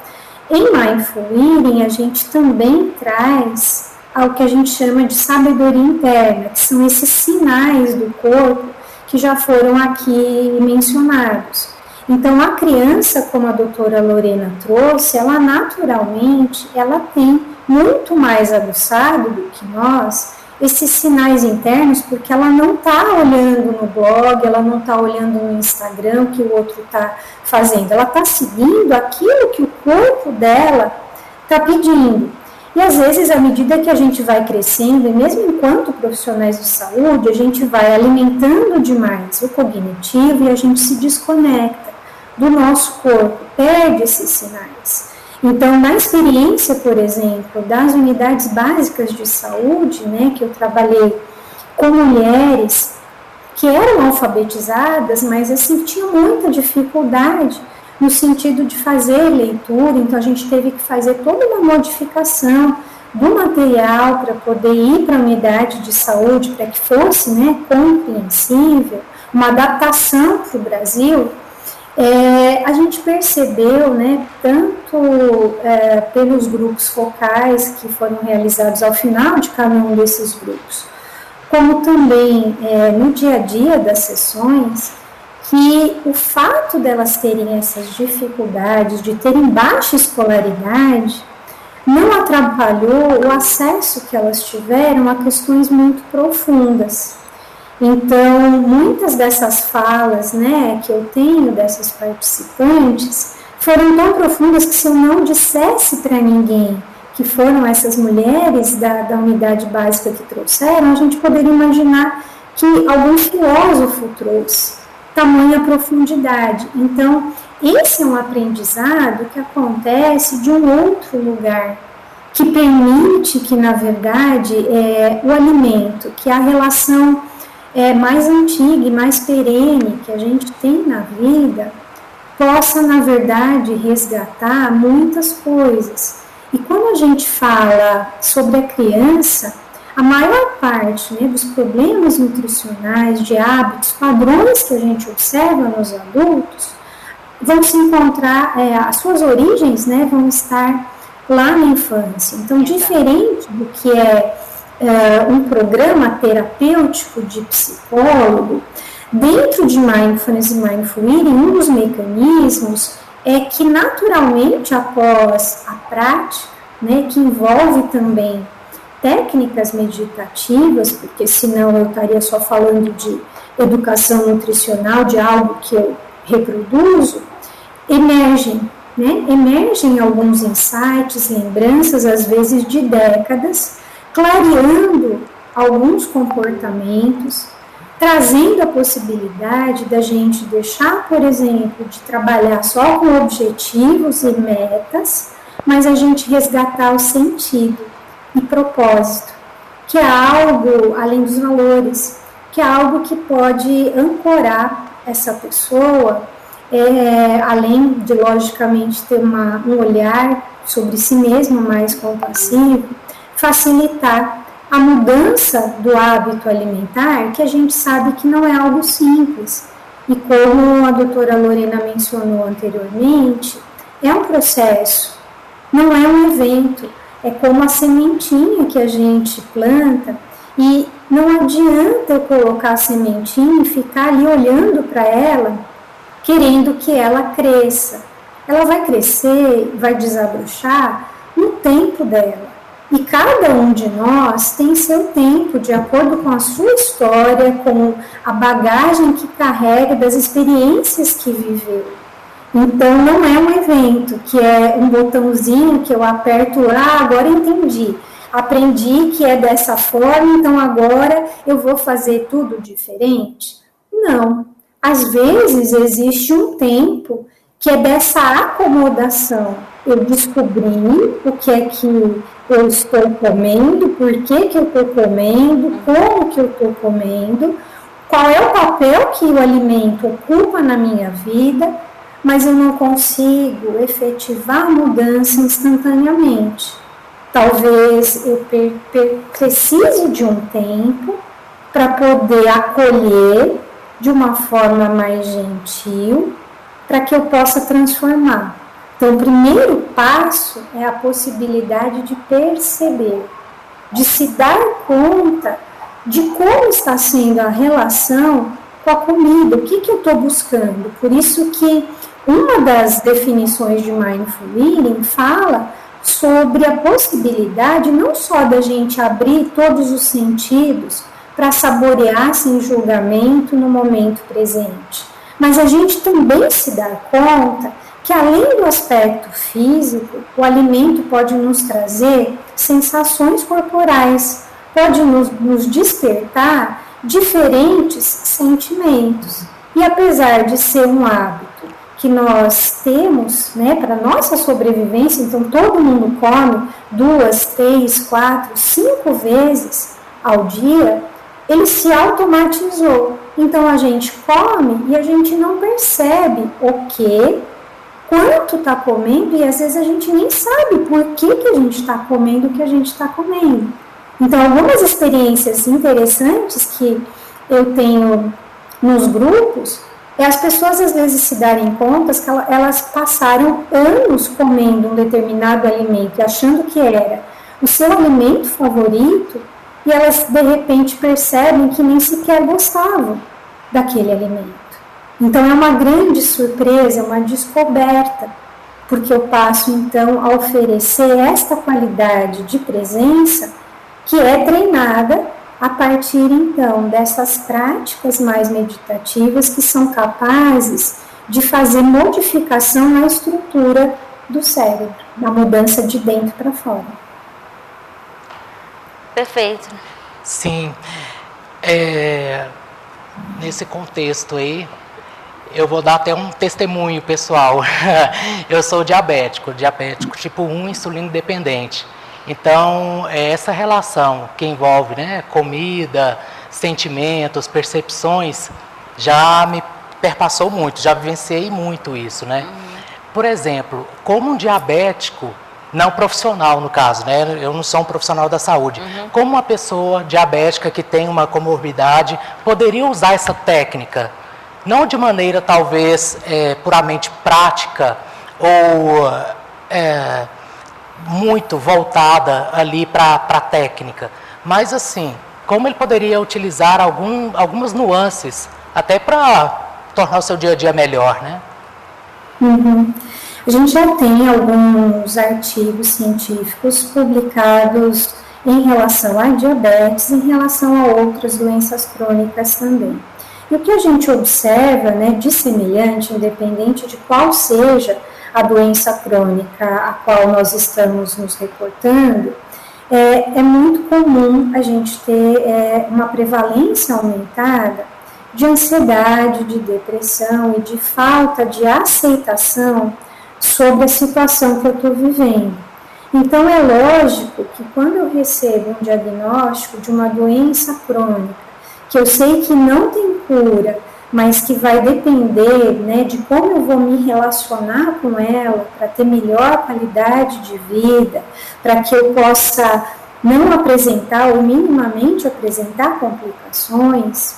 [SPEAKER 3] Em Mindful Eating, a gente também traz ao que a gente chama de sabedoria interna, que são esses sinais do corpo que já foram aqui mencionados. Então, a criança, como a doutora Lorena trouxe, ela naturalmente, ela tem muito mais aguçado do que nós, esses sinais internos, porque ela não está olhando no blog, ela não está olhando no Instagram o que o outro está fazendo, ela está seguindo aquilo que o corpo dela está pedindo. E às vezes, à medida que a gente vai crescendo, e mesmo enquanto profissionais de saúde, a gente vai alimentando demais o cognitivo e a gente se desconecta do nosso corpo, perde esses sinais. Então, na experiência, por exemplo, das unidades básicas de saúde, né, que eu trabalhei com mulheres que eram alfabetizadas, mas assim, tinham muita dificuldade no sentido de fazer leitura, então a gente teve que fazer toda uma modificação do material para poder ir para a unidade de saúde, para que fosse, né, compreensível, uma adaptação para o Brasil. A gente percebeu, né, tanto pelos grupos focais que foram realizados ao final de cada um desses grupos, como também no dia a dia das sessões, que o fato delas terem essas dificuldades, de terem baixa escolaridade, não atrapalhou o acesso que elas tiveram a questões muito profundas. Então, muitas dessas falas, né, que eu tenho dessas participantes foram tão profundas que se eu não dissesse para ninguém que foram essas mulheres da unidade básica que trouxeram, a gente poderia imaginar que algum filósofo trouxe. tamanha profundidade. Então, esse é um aprendizado que acontece de um outro lugar, que permite que, na verdade, o alimento, que é a relação mais antiga e mais perene que a gente tem na vida, possa, na verdade, resgatar muitas coisas. E quando a gente fala sobre a criança, a maior parte, né, dos problemas nutricionais, de hábitos, padrões que a gente observa nos adultos, vão se encontrar, as suas origens, né, vão estar lá na infância. Então, diferente do que um programa terapêutico de psicólogo, dentro de Mindfulness e Mindful Eating, um dos mecanismos é que naturalmente após a prática, né, que envolve também técnicas meditativas, porque senão eu estaria só falando de educação nutricional, de algo que eu reproduzo, emergem alguns insights, lembranças, às vezes de décadas, clareando alguns comportamentos, trazendo a possibilidade da gente deixar, por exemplo, de trabalhar só com objetivos e metas, mas a gente resgatar o sentido e propósito, que é algo, além dos valores, que é algo que pode ancorar essa pessoa, além de, logicamente, ter um olhar sobre si mesmo mais compassivo, facilitar a mudança do hábito alimentar, que a gente sabe que não é algo simples. E como a doutora Lorena mencionou anteriormente, é um processo, não é um evento, é como a sementinha que a gente planta, e não adianta eu colocar a sementinha e ficar ali olhando para ela, querendo que ela cresça. Ela vai crescer, vai desabrochar no tempo dela. E cada um de nós tem seu tempo, de acordo com a sua história, com a bagagem que carrega das experiências que viveu. Então, não é um evento que é um botãozinho que eu aperto lá, agora entendi. Aprendi que é dessa forma, então agora eu vou fazer tudo diferente? Não. Às vezes existe um tempo que é dessa acomodação. Eu descobri o que é que eu estou comendo, por que eu estou comendo, como que eu estou comendo, qual é o papel que o alimento ocupa na minha vida, mas eu não consigo efetivar a mudança instantaneamente. Talvez eu precise de um tempo para poder acolher de uma forma mais gentil, para que eu possa transformar. Então, o primeiro passo é a possibilidade de perceber, de se dar conta de como está sendo a relação com a comida, o que eu estou buscando. Por isso que uma das definições de Mindful Eating fala sobre a possibilidade não só da gente abrir todos os sentidos para saborear sem julgamento no momento presente, mas a gente também se dar conta que além do aspecto físico, o alimento pode nos trazer sensações corporais, pode nos despertar diferentes sentimentos. E apesar de ser um hábito que nós temos, né, para nossa sobrevivência, então todo mundo come 2, 3, 4, 5 vezes ao dia, ele se automatizou. Então a gente come e a gente não percebe quanto está comendo, e às vezes a gente nem sabe por que a gente está comendo o que a gente está comendo. Então, algumas experiências interessantes que eu tenho nos grupos é as pessoas às vezes se darem conta que elas passaram anos comendo um determinado alimento, achando que era o seu alimento favorito, e elas de repente percebem que nem sequer gostavam daquele alimento. Então é uma grande surpresa, é uma descoberta, porque eu passo então a oferecer esta qualidade de presença que é treinada a partir então dessas práticas mais meditativas que são capazes de fazer modificação na estrutura do cérebro, na mudança de dentro para fora.
[SPEAKER 2] Perfeito.
[SPEAKER 1] Sim, nesse contexto aí, eu vou dar até um testemunho pessoal. Eu sou diabético tipo 1, insulino dependente. Então, essa relação que envolve, né, comida, sentimentos, percepções, já me perpassou muito, já vivenciei muito isso, né? Por exemplo, como um diabético, não profissional no caso, né? Eu não sou um profissional da saúde. Como uma pessoa diabética que tem uma comorbidade poderia usar essa técnica? Não de maneira talvez puramente prática ou muito voltada ali para a técnica, mas assim, como ele poderia utilizar algumas nuances até para tornar o seu dia a dia melhor, né?
[SPEAKER 3] A gente já tem alguns artigos científicos publicados em relação à diabetes, em relação a outras doenças crônicas também. E o que a gente observa, né, de semelhante, independente de qual seja a doença crônica a qual nós estamos nos reportando, é muito comum a gente ter uma prevalência aumentada de ansiedade, de depressão e de falta de aceitação sobre a situação que eu estou vivendo. Então, é lógico que quando eu recebo um diagnóstico de uma doença crônica, que eu sei que não tem cura, mas que vai depender, né, de como eu vou me relacionar com ela para ter melhor qualidade de vida, para que eu possa não apresentar ou minimamente apresentar complicações,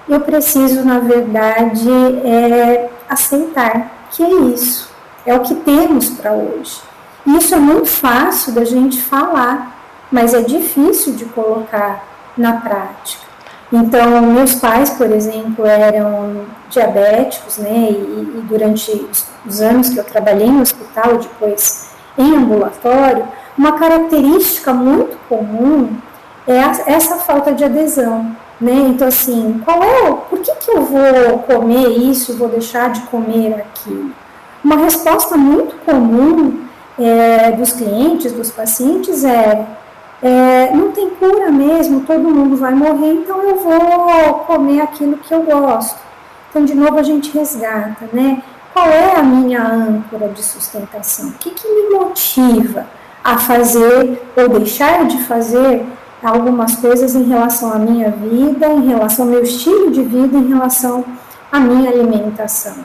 [SPEAKER 3] eu preciso, na verdade, aceitar que é isso, é o que temos para hoje. Isso é muito fácil da gente falar, mas é difícil de colocar na prática. Então, meus pais, por exemplo, eram diabéticos, né, e durante os anos que eu trabalhei no hospital, depois em ambulatório, uma característica muito comum é essa falta de adesão, né? Então, assim, por que eu vou comer isso e vou deixar de comer aquilo? Uma resposta muito comum dos clientes, dos pacientes não tem cura mesmo, todo mundo vai morrer, então eu vou comer aquilo que eu gosto. Então, de novo, a gente resgata, né? Qual é a minha âncora de sustentação? O que me motiva a fazer ou deixar de fazer algumas coisas em relação à minha vida, em relação ao meu estilo de vida, em relação à minha alimentação?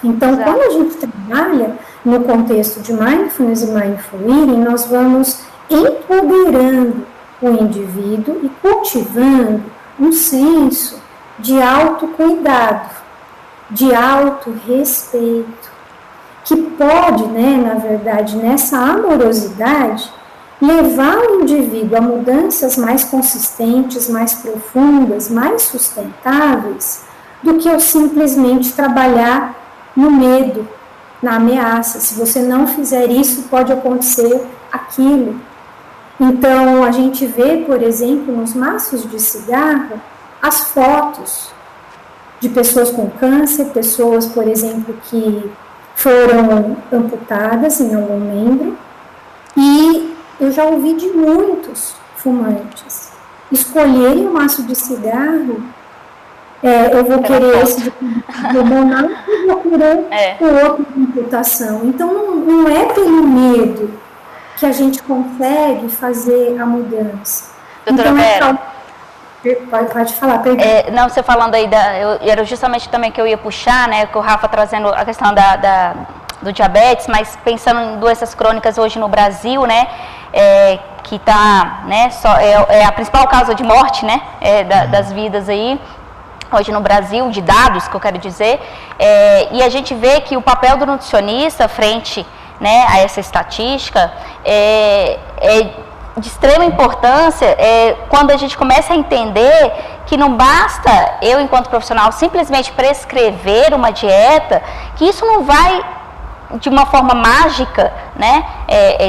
[SPEAKER 3] Então, quando a gente trabalha no contexto de Mindfulness e Mindful Eating, nós vamos empoderando o indivíduo e cultivando um senso de autocuidado, de autorrespeito, que pode, né, na verdade, nessa amorosidade, levar o indivíduo a mudanças mais consistentes, mais profundas, mais sustentáveis, do que eu simplesmente trabalhar no medo, na ameaça. Se você não fizer isso, pode acontecer aquilo. Então, a gente vê, por exemplo, nos maços de cigarro, as fotos de pessoas com câncer, pessoas, por exemplo, que foram amputadas em algum membro, e eu já ouvi de muitos fumantes escolherem o maço de cigarro, eu vou querer esse de hormonal e vou querer o outro de amputação. Então, não é pelo medo que a gente consegue fazer a mudança.
[SPEAKER 2] Doutora Vera,
[SPEAKER 3] pode falar, perdão.
[SPEAKER 2] Não, você falando aí, era justamente também que eu ia puxar, né, com o Rafa trazendo a questão do diabetes, mas pensando em doenças crônicas hoje no Brasil, né, que está, né, a principal causa de morte, né, das vidas aí, hoje no Brasil, de dados, que eu quero dizer, e a gente vê que o papel do nutricionista frente, né, a essa estatística é de extrema importância quando a gente começa a entender que não basta eu, enquanto profissional, simplesmente prescrever uma dieta, que isso não vai de uma forma mágica, né,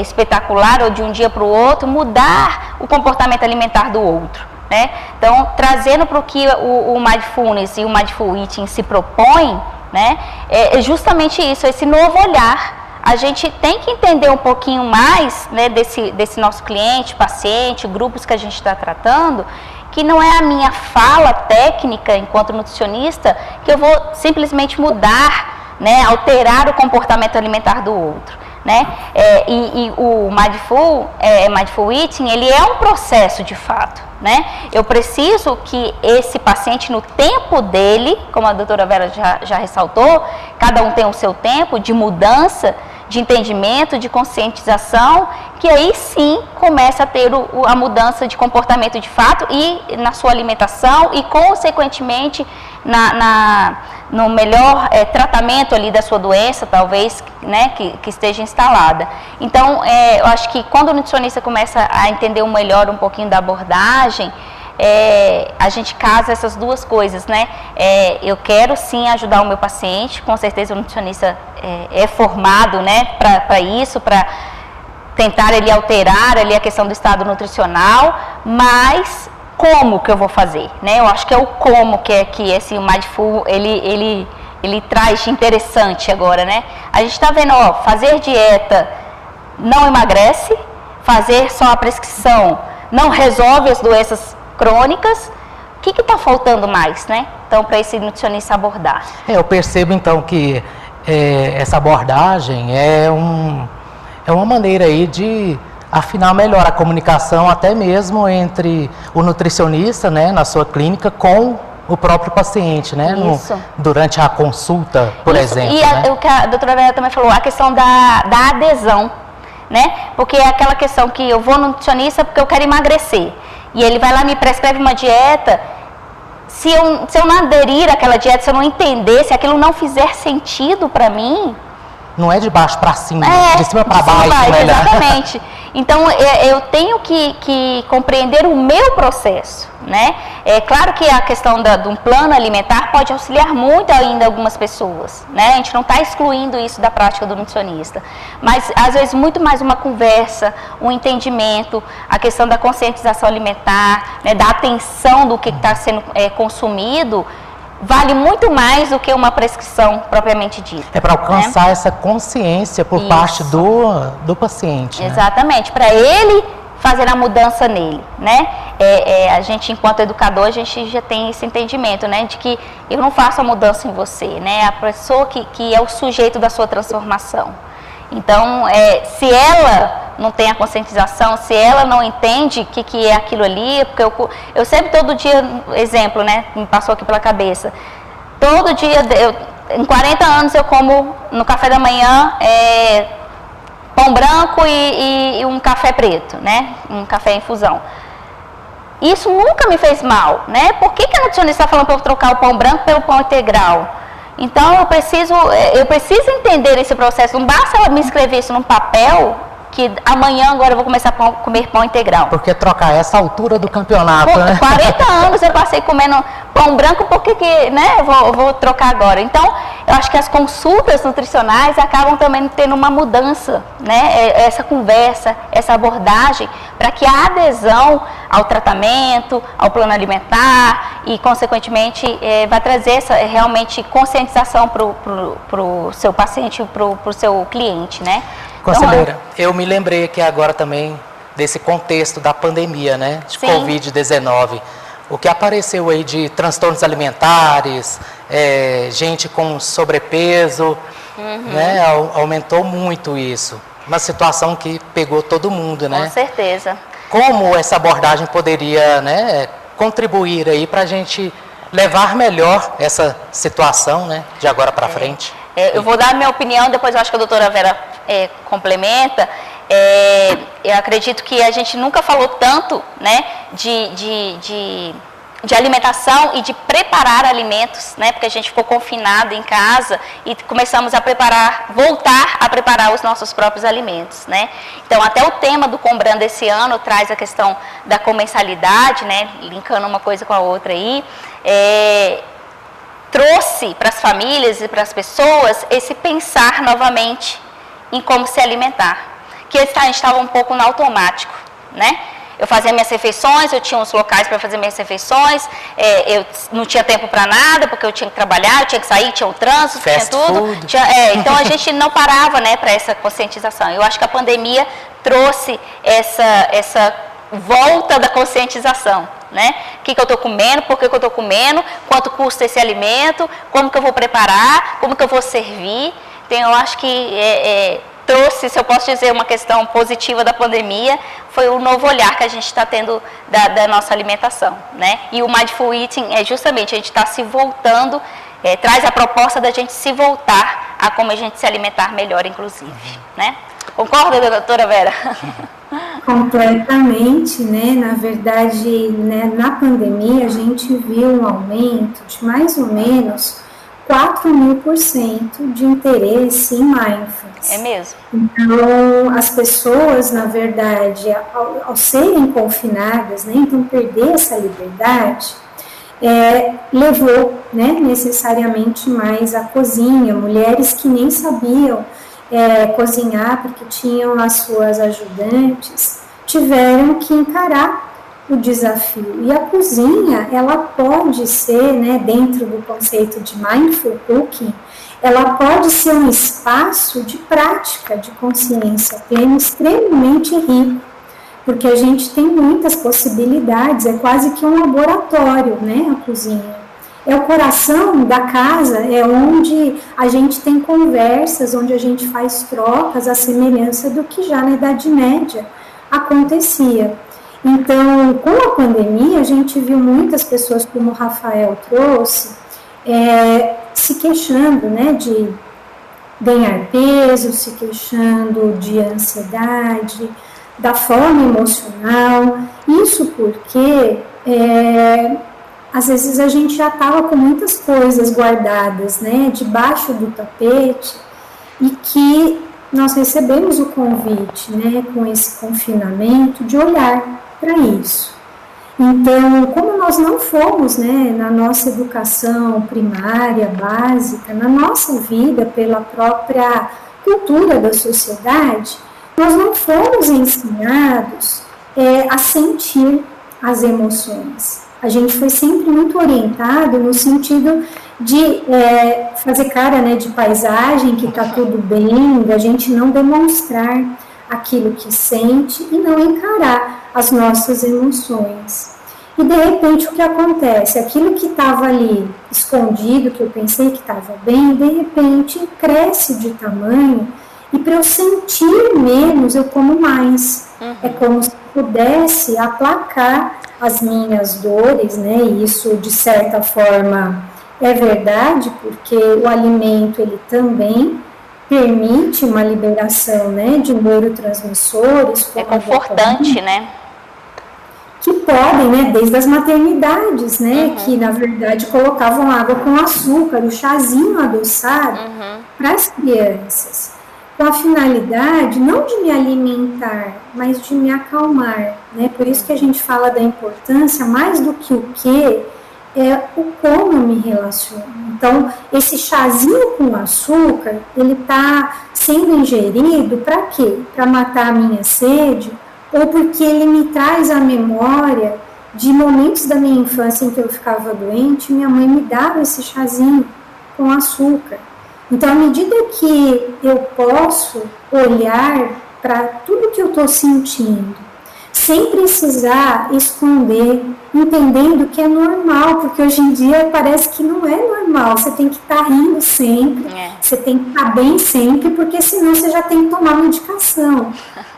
[SPEAKER 2] espetacular, ou de um dia para o outro, mudar o comportamento alimentar do outro, né? Então, trazendo para o que o Mindfulness e o Mindful Eating se propõe, né, é justamente isso, esse novo olhar a gente tem que entender um pouquinho mais, né, desse nosso cliente, paciente, grupos que a gente está tratando, que não é a minha fala técnica enquanto nutricionista que eu vou simplesmente mudar, né, alterar o comportamento alimentar do outro, né? E o Mindful Eating, ele é um processo de fato, né? Eu preciso que esse paciente, no tempo dele, como a doutora Vera já ressaltou, cada um tem o seu tempo de mudança, de entendimento, de conscientização, que aí sim começa a ter a mudança de comportamento de fato e na sua alimentação e consequentemente no melhor tratamento ali da sua doença, talvez, né, que esteja instalada. Então, eu acho que quando o nutricionista começa a entender melhor um pouquinho da abordagem, a gente casa essas duas coisas, né? Eu quero sim ajudar o meu paciente, com certeza o nutricionista é formado, né, para isso, para tentar ele alterar ali a questão do estado nutricional, mas como que eu vou fazer, né? Eu acho que é o como que esse Mindful, ele traz de interessante agora, né? A gente está vendo, ó, fazer dieta não emagrece, fazer só a prescrição não resolve as doenças crônicas. O que está faltando mais, né? Então, para esse nutricionista abordar.
[SPEAKER 1] Eu percebo então que essa abordagem é uma maneira aí de afinar melhor a comunicação, até mesmo entre o nutricionista, né, na sua clínica, com o próprio paciente, né, durante a consulta, por exemplo. E
[SPEAKER 2] o que a doutora Vera também falou, a questão da adesão, né? Porque é aquela questão que eu vou no nutricionista porque eu quero emagrecer. E ele vai lá e me prescreve uma dieta. Se eu não aderir àquela dieta, se eu não entender, se aquilo não fizer sentido para mim...
[SPEAKER 1] Não é de baixo para cima, de cima para baixo.
[SPEAKER 2] Exatamente. Então, eu tenho que compreender o meu processo, né? É claro que a questão de um plano alimentar pode auxiliar muito ainda algumas pessoas, né? A gente não está excluindo isso da prática do nutricionista. Mas, às vezes, muito mais uma conversa, um entendimento, a questão da conscientização alimentar, né? Da atenção do que está sendo consumido, vale muito mais do que uma prescrição propriamente dita. É
[SPEAKER 1] para alcançar essa consciência por parte do paciente.
[SPEAKER 2] Exatamente, para ele fazer a mudança nele, né? A gente, enquanto educador, a gente já tem esse entendimento, né? De que eu não faço a mudança em você, né? A pessoa que é o sujeito da sua transformação. Então, se ela não tem a conscientização, se ela não entende o que é aquilo ali, porque eu sempre, todo dia, exemplo, né, me passou aqui pela cabeça, todo dia, em 40 anos eu como no café da manhã pão branco e um café preto, né, um café em infusão. Isso nunca me fez mal, né? Por que a nutricionista está falando para eu trocar o pão branco pelo pão integral? Então, eu preciso entender esse processo. Não basta ela me escrever isso num papel, que amanhã agora eu vou começar a comer pão integral.
[SPEAKER 1] Porque trocar essa altura do campeonato, né?
[SPEAKER 2] 40 anos eu passei comendo pão branco, por que né, eu vou trocar agora? Então, eu acho que as consultas nutricionais acabam também tendo uma mudança, né? Essa conversa, essa abordagem, para que a adesão ao tratamento, ao plano alimentar e, consequentemente, vai trazer essa realmente conscientização para o seu paciente, para o seu cliente, né?
[SPEAKER 1] Conselheira, eu me lembrei aqui agora também desse contexto da pandemia, né, de Covid-19. O que apareceu aí de transtornos alimentares, gente com sobrepeso, né, aumentou muito isso. Uma situação que pegou todo mundo, né?
[SPEAKER 2] Com certeza.
[SPEAKER 1] Como essa abordagem poderia, né, contribuir aí para a gente levar melhor essa situação, né, de agora para frente?
[SPEAKER 2] Eu vou dar a minha opinião, depois eu acho que a doutora Vera complementa. Eu acredito que a gente nunca falou tanto, né, de alimentação e de preparar alimentos, né, porque a gente ficou confinado em casa e começamos a voltar a preparar os nossos próprios alimentos, né. Então, até o tema do Combrando esse ano traz a questão da comensalidade, né, linkando uma coisa com a outra aí, trouxe para as famílias e para as pessoas esse pensar novamente em como se alimentar, que a gente estava um pouco no automático, né?
[SPEAKER 4] eu fazia minhas refeições, eu tinha uns locais para fazer minhas refeições, eu não tinha tempo para nada, porque eu tinha que trabalhar, eu tinha que sair, tinha o trânsito,
[SPEAKER 1] Fast
[SPEAKER 4] tinha tudo. Então a gente não parava, né, para essa conscientização. Eu acho que a pandemia trouxe essa volta da conscientização, né? O que eu estou comendo, por que eu estou comendo, quanto custa esse alimento, como que eu vou preparar, como que eu vou servir. Então eu acho que trouxe, se eu posso dizer, uma questão positiva da pandemia, foi o novo olhar que a gente está tendo da nossa alimentação, né? E o Mindful Eating é justamente, a gente está se voltando, traz a proposta da gente se voltar a como a gente se alimentar melhor, inclusive, né? Concorda, doutora Vera?
[SPEAKER 3] Completamente, né? Na verdade, né, na pandemia, a gente viu um aumento de mais ou menos 4.000% de interesse em mindfulness.
[SPEAKER 4] É mesmo.
[SPEAKER 3] Então, as pessoas, na verdade, ao serem confinadas, né, então perder essa liberdade, levou, né, necessariamente mais à cozinha. Mulheres que nem sabiam cozinhar porque tinham as suas ajudantes, tiveram que encarar o desafio. E a cozinha, ela pode ser, né, dentro do conceito de Mindful Cooking, ela pode ser um espaço de prática de consciência plena extremamente rico, porque a gente tem muitas possibilidades, é quase que um laboratório, né, a cozinha. É o coração da casa, é onde a gente tem conversas, onde a gente faz trocas, à semelhança do que já na Idade Média acontecia. Então, com a pandemia, a gente viu muitas pessoas, como o Rafael trouxe, se queixando, né, de ganhar peso, se queixando de ansiedade, da fome emocional. Isso porque às vezes a gente já estava com muitas coisas guardadas, né, debaixo do tapete, e que nós recebemos o convite, né, com esse confinamento, de olhar para isso. Então, como nós não fomos, né, na nossa educação primária, básica, na nossa vida, pela própria cultura da sociedade, nós não fomos ensinados a sentir as emoções. A gente foi sempre muito orientado no sentido de fazer cara, né, de paisagem, que está tudo bem, da gente não demonstrar aquilo que sente e não encarar as nossas emoções. E de repente o que acontece? Aquilo que estava ali escondido, que eu pensei que estava bem, de repente cresce de tamanho, e para eu sentir menos, eu como mais. É como se eu pudesse aplacar as minhas dores, né? E isso, de certa forma, é verdade, porque o alimento, ele também permite uma liberação, né, de neurotransmissores.
[SPEAKER 4] É confortante, né?
[SPEAKER 3] Que podem, né, desde as maternidades, né, que na verdade colocavam água com açúcar, o chazinho adoçado para as crianças, com a finalidade não de me alimentar, mas de me acalmar, né? Por isso que a gente fala da importância, mais do que o que, é o como eu me relaciono. Então, esse chazinho com açúcar, ele está sendo ingerido para quê? Para matar a minha sede, ou porque ele me traz a memória de momentos da minha infância em que eu ficava doente, minha mãe me dava esse chazinho com açúcar. Então, à medida que eu posso olhar para tudo que eu estou sentindo, sem precisar esconder, entendendo que é normal, porque hoje em dia parece que não é normal, você tem que estar rindo sempre, você tem que estar bem sempre, porque senão você já tem que tomar medicação.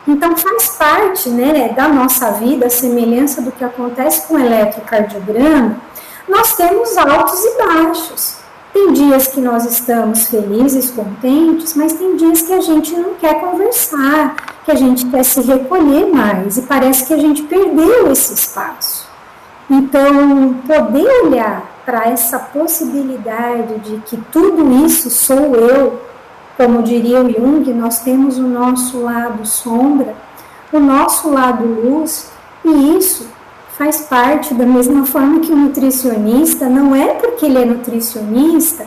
[SPEAKER 3] Então faz parte, né, da nossa vida, a semelhança do que acontece com o eletrocardiograma, nós temos altos e baixos. Tem dias que nós estamos felizes, contentes, mas tem dias que a gente não quer conversar, que a gente quer se recolher mais, e parece que a gente perdeu esse espaço. Então, poder olhar para essa possibilidade de que tudo isso sou eu, como diria o Jung, nós temos o nosso lado sombra, o nosso lado luz, e isso faz parte da mesma forma que o nutricionista, não é porque ele é nutricionista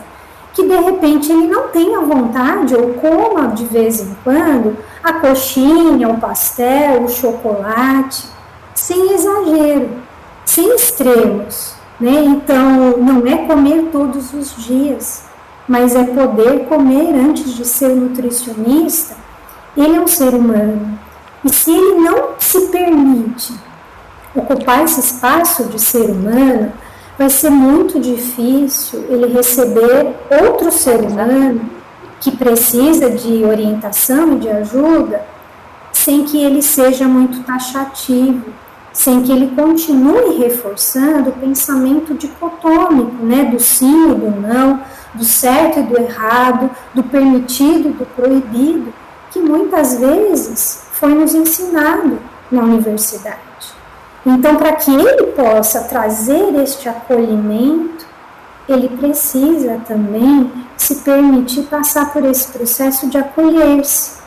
[SPEAKER 3] que de repente ele não tenha vontade ou coma de vez em quando a coxinha, o pastel, o chocolate. sem exagero, sem extremos, né? Então, não é comer todos os dias, mas é poder comer antes de ser nutricionista. Ele é um ser humano, e se ele não se permite ocupar esse espaço de ser humano, vai ser muito difícil ele receber outro ser humano que precisa de orientação e de ajuda, sem que ele seja muito taxativo, sem que ele continue reforçando o pensamento dicotômico, né, do sim e do não, do certo e do errado, do permitido e do proibido, que muitas vezes foi nos ensinado na universidade. Então, para que ele possa trazer este acolhimento, ele precisa também se permitir passar por esse processo de acolher-se.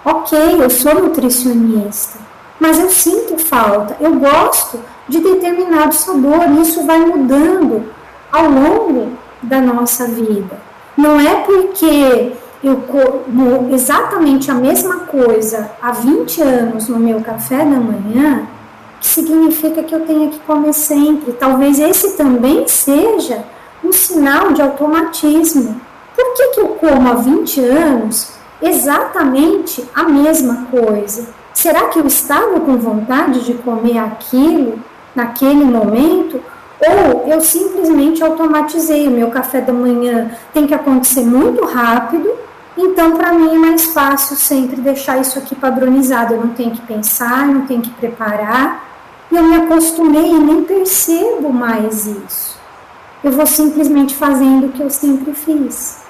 [SPEAKER 3] Ok, eu sou nutricionista, mas eu sinto falta, eu gosto de determinado sabor, e isso vai mudando ao longo da nossa vida. Não é porque eu como exatamente a mesma coisa há 20 anos no meu café da manhã, que significa que eu tenha que comer sempre. Talvez esse também seja um sinal de automatismo. Por que eu como há 20 anos exatamente a mesma coisa? Será que eu estava com vontade de comer aquilo naquele momento? Ou eu simplesmente automatizei, o meu café da manhã tem que acontecer muito rápido, então para mim é mais fácil sempre deixar isso aqui padronizado, eu não tenho que pensar, não tenho que preparar, e eu me acostumei e nem percebo mais isso. Eu vou simplesmente fazendo o que eu sempre fiz.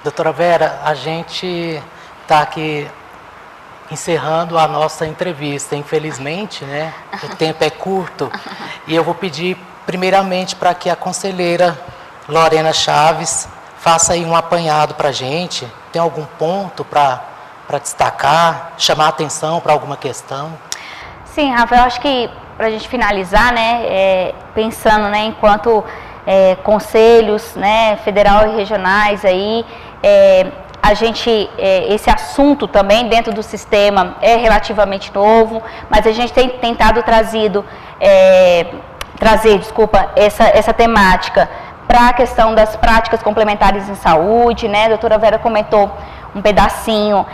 [SPEAKER 1] Doutora Vera, a gente está aqui encerrando a nossa entrevista, infelizmente, né? O tempo é curto, e eu vou pedir primeiramente para que a conselheira Lorena Chaves faça aí um apanhado para a gente. Tem algum ponto para destacar, chamar a atenção para alguma questão?
[SPEAKER 4] Sim, Rafa, eu acho que para a gente finalizar, né, pensando, né, enquanto conselhos, né, federal e regionais aí, a gente, esse assunto também dentro do sistema é relativamente novo, mas a gente tem tentado trazer essa temática para a questão das práticas complementares em saúde, né? A doutora Vera comentou um pedacinho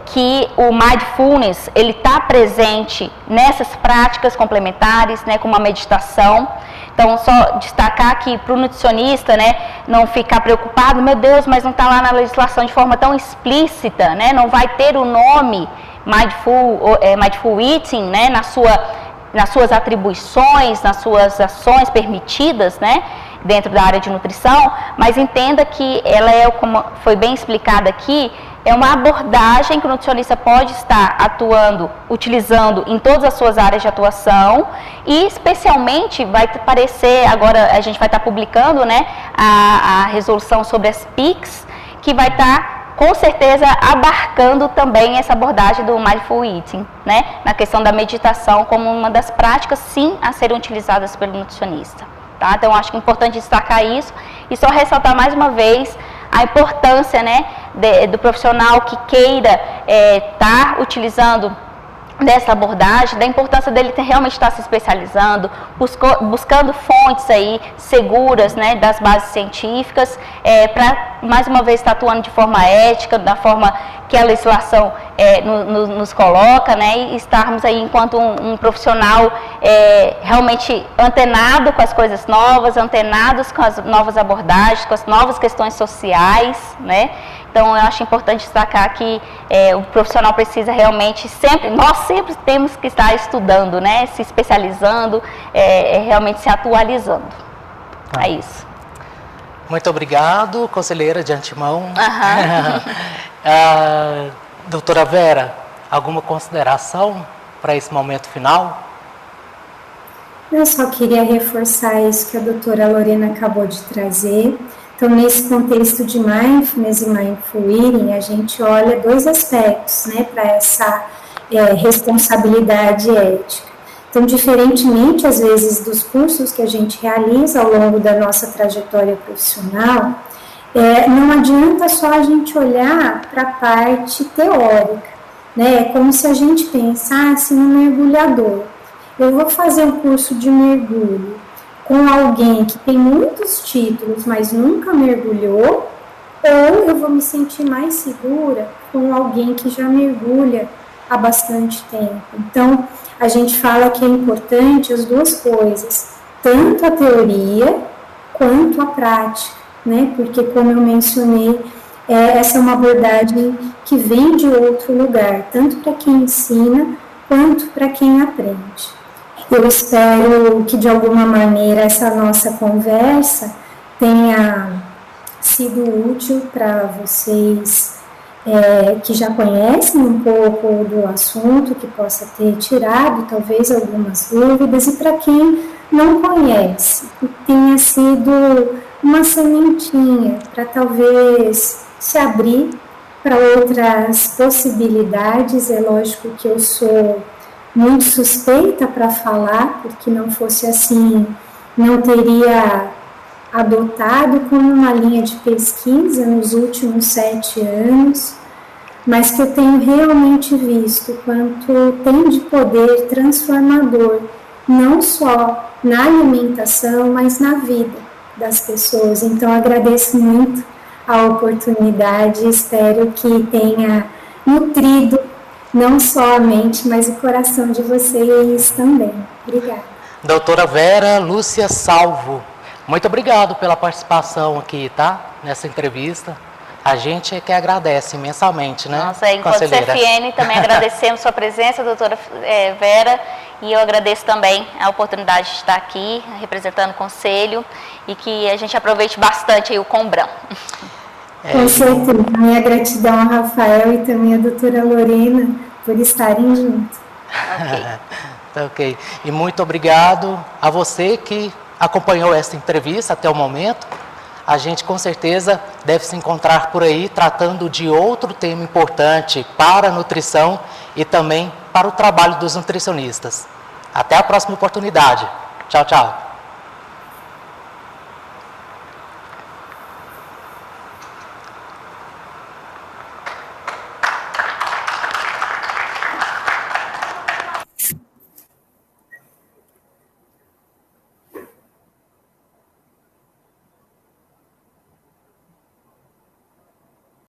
[SPEAKER 4] que o mindfulness, ele está presente nessas práticas complementares, né, como a meditação. Então, só destacar que para o nutricionista, né, não ficar preocupado, meu Deus, mas não está lá na legislação de forma tão explícita, né, não vai ter o nome Mindful Eating, né, nas suas atribuições, nas suas ações permitidas, né, dentro da área de nutrição, mas entenda que ela é, como foi bem explicada aqui, é uma abordagem que o nutricionista pode estar atuando, utilizando em todas as suas áreas de atuação, e especialmente vai aparecer, agora a gente vai estar publicando, né, a resolução sobre as PICs, que vai estar com certeza abarcando também essa abordagem do Mindful Eating, né, na questão da meditação como uma das práticas, sim, a serem utilizadas pelo nutricionista. Tá? Então, acho que é importante destacar isso e só ressaltar mais uma vez a importância, né, do profissional que queira estar utilizando dessa abordagem, da importância dele realmente estar se especializando, buscando fontes aí seguras, né, das bases científicas, para mais uma vez estar atuando de forma ética, da forma que a legislação nos coloca, né, e estarmos aí enquanto um profissional realmente antenado com as coisas novas, antenados com as novas abordagens, com as novas questões sociais, né. Então, eu acho importante destacar que o profissional precisa realmente nós sempre temos que estar estudando, né, se especializando, realmente se atualizando. É isso.
[SPEAKER 1] Muito obrigado, conselheira, de antemão. Doutora Vera, alguma consideração para esse momento final?
[SPEAKER 3] Eu só queria reforçar isso que a doutora Lorena acabou de trazer. Então, nesse contexto de mindfulness e mindful eating, a gente olha dois aspectos, né, para essa responsabilidade ética. Então, diferentemente, às vezes, dos cursos que a gente realiza ao longo da nossa trajetória profissional, não adianta só a gente olhar para a parte teórica, né? É como se a gente pensasse no mergulhador. eu vou fazer um curso de mergulho com alguém que tem muitos títulos, mas nunca mergulhou, ou eu vou me sentir mais segura com alguém que já mergulha há bastante tempo. Então, a gente fala que é importante as duas coisas, tanto a teoria quanto a prática, né? Porque, como eu mencionei, essa é uma abordagem que vem de outro lugar, tanto para quem ensina quanto para quem aprende. Eu espero que, de alguma maneira, essa nossa conversa tenha sido útil para vocês que já conhecem um pouco do assunto, que possa ter tirado talvez algumas dúvidas, e para quem não conhece, que tenha sido uma sementinha para talvez se abrir para outras possibilidades. É lógico que eu sou muito suspeita para falar, porque não fosse assim, não teria adotado como uma linha de pesquisa nos últimos 7 anos, mas que eu tenho realmente visto quanto tem de poder transformador, não só na alimentação, mas na vida das pessoas. Então, agradeço muito a oportunidade, espero que tenha nutrido não só a mente, mas o coração de vocês também. Obrigada.
[SPEAKER 1] Doutora Vera Lúcia Salvo, muito obrigado pela participação aqui, tá? Nessa entrevista. A gente é que agradece imensamente, né?
[SPEAKER 4] Nossa, enquanto CFN também agradecemos sua presença, doutora Vera, e eu agradeço também a oportunidade de estar aqui, representando o Conselho, e que a gente aproveite bastante aí o Combrão.
[SPEAKER 3] Com certeza, minha gratidão ao Rafael e também à doutora Lorena por estarem juntos.
[SPEAKER 4] Ok.
[SPEAKER 1] Tá ok. E muito obrigado a você que acompanhou essa entrevista até o momento. A gente com certeza deve se encontrar por aí tratando de outro tema importante para a nutrição e também para o trabalho dos nutricionistas. Até a próxima oportunidade. Tchau, tchau.